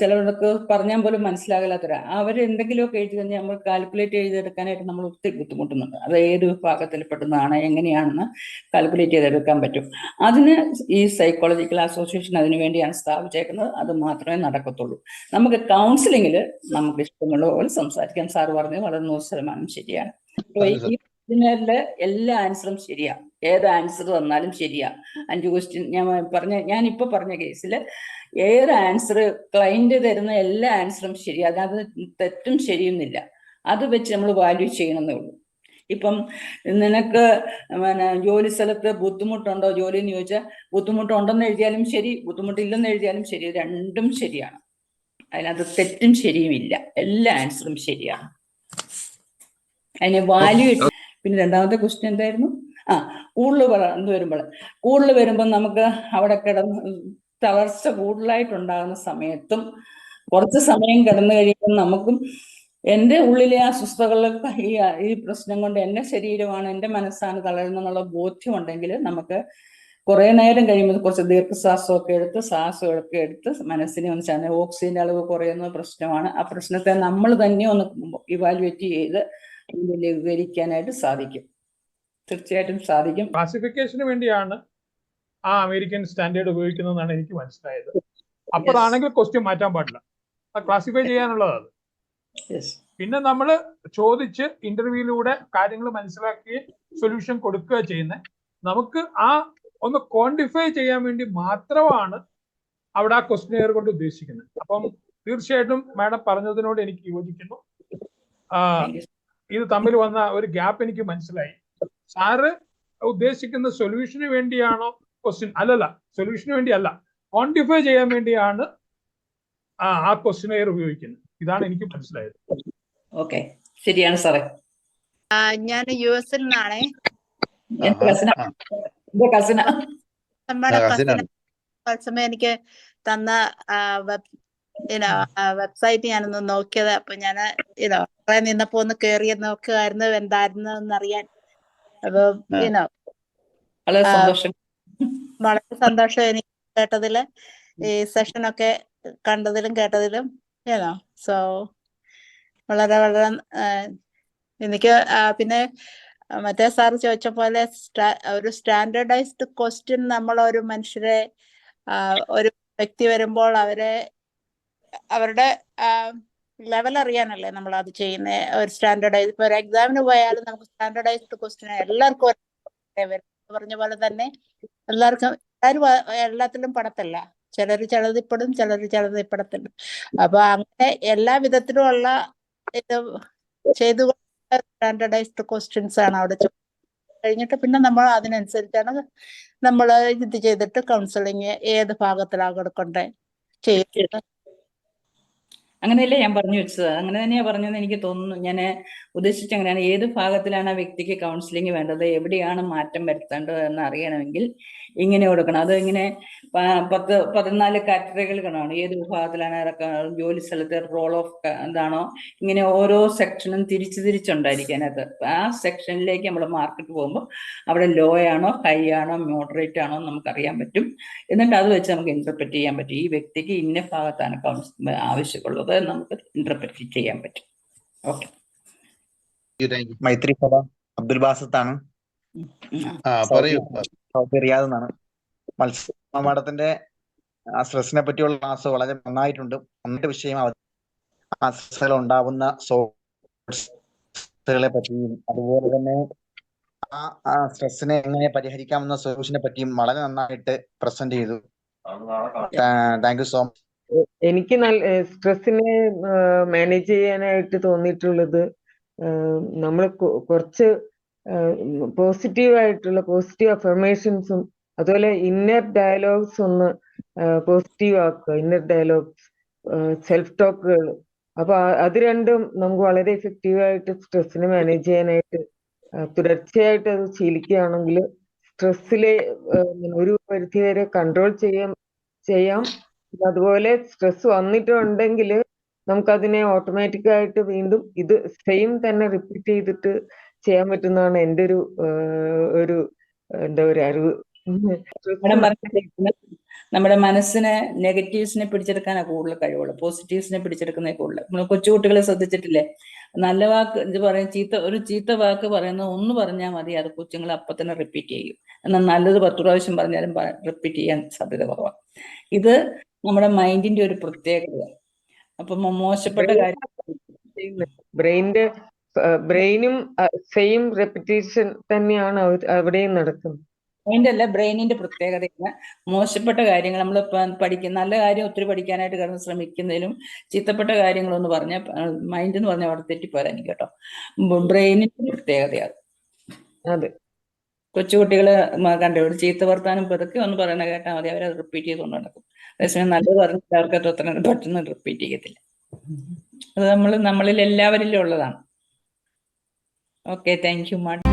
ചിലർക്ക് പറഞ്ഞാൽ പോലും മനസ്സിലാകില്ലാത്തവരാ. അവരെന്തെങ്കിലുമൊക്കെ എഴുതി കഴിഞ്ഞാൽ നമ്മൾ കാൽക്കുലേറ്റ് ചെയ്തെടുക്കാനായിട്ട് നമ്മൾ ഒത്തിരി ബുദ്ധിമുട്ടുന്നുണ്ട്. അത് ഏത് വിഭാഗത്തിൽ പെടുന്നതാണ്, എങ്ങനെയാണെന്ന് കാൽക്കുലേറ്റ് ചെയ്തെടുക്കാൻ പറ്റും. അതിന് ഈ സൈക്കോളജിക്കൽ അസോസിയേഷൻ അതിനു വേണ്ടിയാണ് സ്ഥാപിച്ചേക്കുന്നത്. അത് മാത്രമേ നടക്കത്തുള്ളൂ. നമുക്ക് കൗൺസിലിങ്ങിൽ നമുക്ക് ഇഷ്ടമുള്ള പോലെ സംസാരിക്കാൻ സാർ പറഞ്ഞത് വളരെ 100% ശരിയാണ്. ഈ ക്വസ്റ്റ്യനിലെ എല്ലാ ആൻസറും ശരിയാ. ഏത് ആൻസർ തന്നാലും ശരിയാ. 5 ക്വസ്റ്റ്യൻ ഞാനിപ്പോ പറഞ്ഞ കേസിൽ ഏത് ആൻസർ ക്ലയന്റ് തരുന്ന എല്ലാ ആൻസറും ശരിയാ. അത് തെറ്റും ശരിയൊന്നുമില്ല. അത് വെച്ച് നമ്മൾ വാല്യൂ ചെയ്യണമെന്നേ ഉള്ളൂ. ഇപ്പം നിനക്ക് പിന്നെ ജോലി സ്ഥലത്ത് ബുദ്ധിമുട്ടുണ്ടോ ജോലി എന്ന് ചോദിച്ചാൽ ബുദ്ധിമുട്ടുണ്ടെന്ന് എഴുതിയാലും ശരി, ബുദ്ധിമുട്ടില്ലെന്ന് എഴുതിയാലും ശരി, രണ്ടും ശരിയാണ്. അതിനകത്ത് തെറ്റും ശരിയുമില്ല, എല്ലാ ആൻസറും ശരിയാണ്. അതിന് വാല്യൂ. പിന്നെ രണ്ടാമത്തെ ക്വസ്റ്റ്യൻ എന്തായിരുന്നു? കൂടുതൽ വരുമ്പോൾ നമുക്ക് അവിടെ തളർച്ച കൂടുതലായിട്ടുണ്ടാകുന്ന സമയത്തും കുറച്ച് സമയം കിടന്നു കഴിയുമ്പോൾ നമുക്കും എൻ്റെ ഉള്ളിലെ അസ്വസ്ഥതകളൊക്കെ ഈ പ്രശ്നം കൊണ്ട് എൻ്റെ ശരീരമാണ്, എൻ്റെ മനസ്സാണ് തളരുന്നെന്നുള്ള ബോധ്യമുണ്ടെങ്കിൽ നമുക്ക് കുറെ നേരം കഴിയുമ്പോൾ കുറച്ച് ദീർഘശ്വാസമൊക്കെ എടുത്ത് മനസ്സിനെ ഒന്ന് ചാനൽ ഓക്സിജന്റെ അളവ് കുറയുന്ന പ്രശ്നമാണ്. ആ പ്രശ്നത്തെ നമ്മൾ തന്നെ ഒന്ന് ഇവാലുവേറ്റ് ചെയ്ത് ലഘൂകരിക്കാനായിട്ട് സാധിക്കും. തീർച്ചയായിട്ടും സാധിക്കും. ക്ലാസിഫിക്കേഷന് വേണ്ടിയാണ് ആ അമേരിക്കൻ സ്റ്റാൻഡേർഡ് ഉപയോഗിക്കുന്നതെന്നാണ് എനിക്ക് മനസ്സിലായത്. അപ്പോഴാണെങ്കിൽ ക്വസ്റ്റ്യൻ മാറ്റാൻ പാടില്ല, ക്ലാസിഫൈ ചെയ്യാനുള്ളതാണ്. പിന്നെ നമ്മൾ ചോദിച്ച് ഇന്റർവ്യൂയിലൂടെ കാര്യങ്ങൾ മനസ്സിലാക്കി സൊല്യൂഷൻ കൊടുക്കുക ചെയ്യുന്നത്. നമുക്ക് ആ ഒന്ന് ക്വാണ്ടിഫൈ ചെയ്യാൻ വേണ്ടി മാത്രമാണ് അവിടെ ആ ക്വസ്റ്റ്യനെയർ കൊണ്ട് ഉദ്ദേശിക്കുന്നത്. അപ്പം തീർച്ചയായിട്ടും മാഡം പറഞ്ഞതിനോട് എനിക്ക് യോജിക്കുന്നു. ഇത് തമ്മിൽ വന്ന ഒരു ഗ്യാപ്പ് എനിക്ക് മനസ്സിലായി. സാറ് ഉദ്ദേശിക്കുന്ന സൊല്യൂഷന് വേണ്ടിയാണോ ക്വസ്റ്റ്യൻ? അല്ലല്ല, സൊല്യൂഷന് വേണ്ടി അല്ല, ക്വാണ്ടിഫൈ ചെയ്യാൻ വേണ്ടിയാണ് ആ ക്വസ്റ്റ്യനെയർ ഉപയോഗിക്കുന്നത്. ഇതാണ് എനിക്ക് മനസ്സിലായത്. ഓക്കെ, ശരിയാണ് സാറേ. ഞാൻ യുഎസിൽ നിന്നാണേ. തത്സമയം എനിക്ക് തന്ന വെബ്സൈറ്റ് ഞാനൊന്ന് നോക്കിയത്. അപ്പൊ ഞാൻ കുറെ നിന്നപ്പോ ഒന്ന് കേറി നോക്കുമായിരുന്നു എന്തായിരുന്നു എന്നറിയാൻ. അപ്പൊ വളരെ സന്തോഷം എനിക്ക് കേട്ടതില്, ഈ സെഷനൊക്കെ കണ്ടതിലും കേട്ടതിലും. സോ വളരെ വളരെ എനിക്ക് പിന്നെ മറ്റേ സാർ ചോദിച്ച പോലെ ഒരു സ്റ്റാൻഡേർഡൈസ്ഡ് ക്വസ്റ്റ്യൻ നമ്മൾ ഒരു മനുഷ്യരെ ഒരു വ്യക്തി വരുമ്പോൾ അവരുടെ ലെവൽ അറിയാനല്ലേ നമ്മൾ അത് ചെയ്യുന്നത്. ഒരു സ്റ്റാൻഡേർഡൈസ് ഇപ്പൊ ഒരു എക്സാമിന് പോയാലും നമുക്ക് സ്റ്റാൻഡേർഡൈസ്ഡ് ക്വസ്റ്റ്യൻ എല്ലാവർക്കും പറഞ്ഞ പോലെ തന്നെ എല്ലാവർക്കും എല്ലാത്തിലും പെടത്തില്ല. ചിലത് ഇപ്പെടും, ചിലത് ഇപ്പെടത്തില്ല. അപ്പൊ അങ്ങനെ എല്ലാ വിധത്തിലുമുള്ള ഇത് ചെയ്തുകൊണ്ട് സ്റ്റാൻഡേർഡൈസ്ഡ് ക്വസ്റ്റ്യൻസ് ആണ് അവിടെ കഴിഞ്ഞിട്ട് പിന്നെ നമ്മൾ അതിനനുസരിച്ചാണ് നമ്മൾ ഇത് ചെയ്തിട്ട് കൗൺസിലിങ് ഏത് ഭാഗത്തിലാണ് കൊടുക്കണ്ടേ ചെയ്യുന്നത്. അങ്ങനെയല്ലേ ഞാൻ പറഞ്ഞു വെച്ചത്, അങ്ങനെ തന്നെയാണ് പറഞ്ഞതെന്ന് എനിക്ക് തോന്നുന്നു. ഞാൻ ഉദ്ദേശിച്ച അങ്ങനെയാണ്. ഏത് ഭാഗത്തിലാണ് ആ വ്യക്തിക്ക് കൗൺസിലിംഗ് വേണ്ടത്, എവിടെയാണ് മാറ്റം വരുത്തേണ്ടത് എന്ന് അറിയണമെങ്കിൽ ഇങ്ങനെ കൊടുക്കണം. അത് ഇങ്ങനെ 14 കാറ്റഗറികൾ കാണാണ്. ഏത് വിഭാഗത്തിലാണ് ജോലി സ്ഥലത്തെ റോൾ ഓഫ് എന്താണോ, ഇങ്ങനെ ഓരോ സെക്ഷനും തിരിച്ചുണ്ടായിരിക്കും അതിനകത്ത്. ആ സെക്ഷനിലേക്ക് നമ്മൾ മാർക്കറ്റ് പോകുമ്പോൾ അവിടെ ലോ ആണോ ഹൈ ആണോ മോഡറേറ്റ് ആണോ നമുക്കറിയാൻ പറ്റും. എന്നിട്ട് അത് വെച്ച് നമുക്ക് ഇന്റർപ്രറ്റ് ചെയ്യാൻ പറ്റും. ഈ വ്യക്തിക്ക് ഇന്ന ഭാഗത്താണ് ആവശ്യമുള്ളത് നമുക്ക് ഇന്റർപ്രറ്റ് ചെയ്യാൻ പറ്റും. ഓക്കെ, മൈത്രി സഭ അബ്ദുൽ ബാസത്താണ്, റിയാദ് നിന്നാണ്. മത്സര മാഡത്തിന്റെ ആ സ്ട്രെസ്സിനെ പറ്റിയുള്ള ക്ലാസ് വളരെ നന്നായിട്ടുണ്ട്. എന്നിട്ട് വിഷയം ആ സ്ട്രെസ്സുകൾ ഉണ്ടാവുന്ന സോഴ്സുകളെ പറ്റിയും അതുപോലെ തന്നെ ആ സ്ട്രെസ്സിനെ എങ്ങനെ പരിഹരിക്കാമെന്ന സൊല്യൂഷനെ പറ്റിയും വളരെ നന്നായിട്ട് പ്രസന്റ് ചെയ്തു. Thank you so much. എനിക്ക് സ്ട്രെസ്സിനെ മാനേജ് ചെയ്യാനായിട്ട് തോന്നിയിട്ടുള്ളത്, നമ്മൾ കുറച്ച് പോസിറ്റീവ് അഫർമേഷൻസും അതുപോലെ ഇന്നർ ഡയലോഗ്സ് ഒന്ന് പോസിറ്റീവ് ആക്കുക. ഇന്നർ ഡയലോഗ്സ്, സെൽഫ് ടോക്കുകൾ. അപ്പൊ അത് രണ്ടും നമുക്ക് വളരെ എഫക്റ്റീവായിട്ട് സ്ട്രെസ്സിനെ മാനേജ് ചെയ്യാനായിട്ട് തുടർച്ചയായിട്ട് അത് ശീലിക്കുകയാണെങ്കിൽ സ്ട്രെസ്സിലെ ഒരു പരിധിവരെ കൺട്രോൾ ചെയ്യാം. അതുപോലെ സ്ട്രെസ് വന്നിട്ടുണ്ടെങ്കിൽ നമുക്കതിനെ ഓട്ടോമാറ്റിക് ആയിട്ട് വീണ്ടും ഇത് സെയിം തന്നെ റിപ്പീറ്റ് ചെയ്തിട്ട് ചെയ്യാൻ പറ്റുന്നതാണ് എൻ്റെ ഒരു എന്താ പറയുക അറിവ്. നമ്മുടെ മനസ്സിനെ നെഗറ്റീവ്സിനെ പിടിച്ചെടുക്കാനാണ് കൂടുതൽ കഴിവുള്ളൂ, പോസിറ്റീവ്സിനെ പിടിച്ചെടുക്കുന്നതിൽ കൂടുതൽ. നമ്മൾ കൊച്ചുകുട്ടികളെ ശ്രദ്ധിച്ചിട്ടില്ലേ? നല്ല വാക്ക് ഇത് പറയും, ഒരു ചീത്ത വാക്ക് പറയുന്നത് ഒന്ന് പറഞ്ഞാൽ മതി, അത് കൊച്ചുങ്ങൾ അപ്പം തന്നെ റിപ്പീറ്റ് ചെയ്യും. എന്നാൽ നല്ലത് 10 പ്രാവശ്യം പറഞ്ഞാലും റിപ്പീറ്റ് ചെയ്യാൻ സാധ്യത കുറവാണ്. ഇത് നമ്മുടെ മൈൻഡിന്റെ ഒരു പ്രത്യേകത. അപ്പൊ മോശപ്പെട്ട കാര്യം ബ്രെയിനും സെയിം റെപ്പിറ്റേഷൻ തന്നെയാണ് അവിടെയും നടക്കുന്നത്. മൈൻഡ് അല്ല, ബ്രെയിനിന്റെ പ്രത്യേകതയാണ്. മോശപ്പെട്ട കാര്യങ്ങൾ നമ്മൾ പഠിക്കുന്ന, നല്ല കാര്യം ഒത്തിരി പഠിക്കാനായിട്ട് കിടന്ന് ശ്രമിക്കുന്നതിലും ചീത്തപ്പെട്ട കാര്യങ്ങളൊന്ന് പറഞ്ഞാൽ മൈൻഡ് എന്ന് പറഞ്ഞാൽ അവിടെ തെറ്റിപ്പോരാ എനിക്ക് കേട്ടോ. ബ്രെയിനിന്റെ പ്രത്യേകതയാണ്. അതെ. കൊച്ചുകുട്ടികള് കണ്ടു ചീത്ത വർത്താനം പതുക്കെ ഒന്ന് പറയണ കേട്ടാൽ മതി, അവരത് റിപ്പീറ്റ് ചെയ്തുകൊണ്ട് നടക്കും. അതേസമയം നല്ലത് പറഞ്ഞിട്ട് അവർക്ക് അത്ര പെട്ടെന്ന് റിപ്പീറ്റ് ചെയ്യത്തില്ല. അത് നമ്മളിൽ എല്ലാവരിലും ഉള്ളതാണ്. Okay, thank you madam.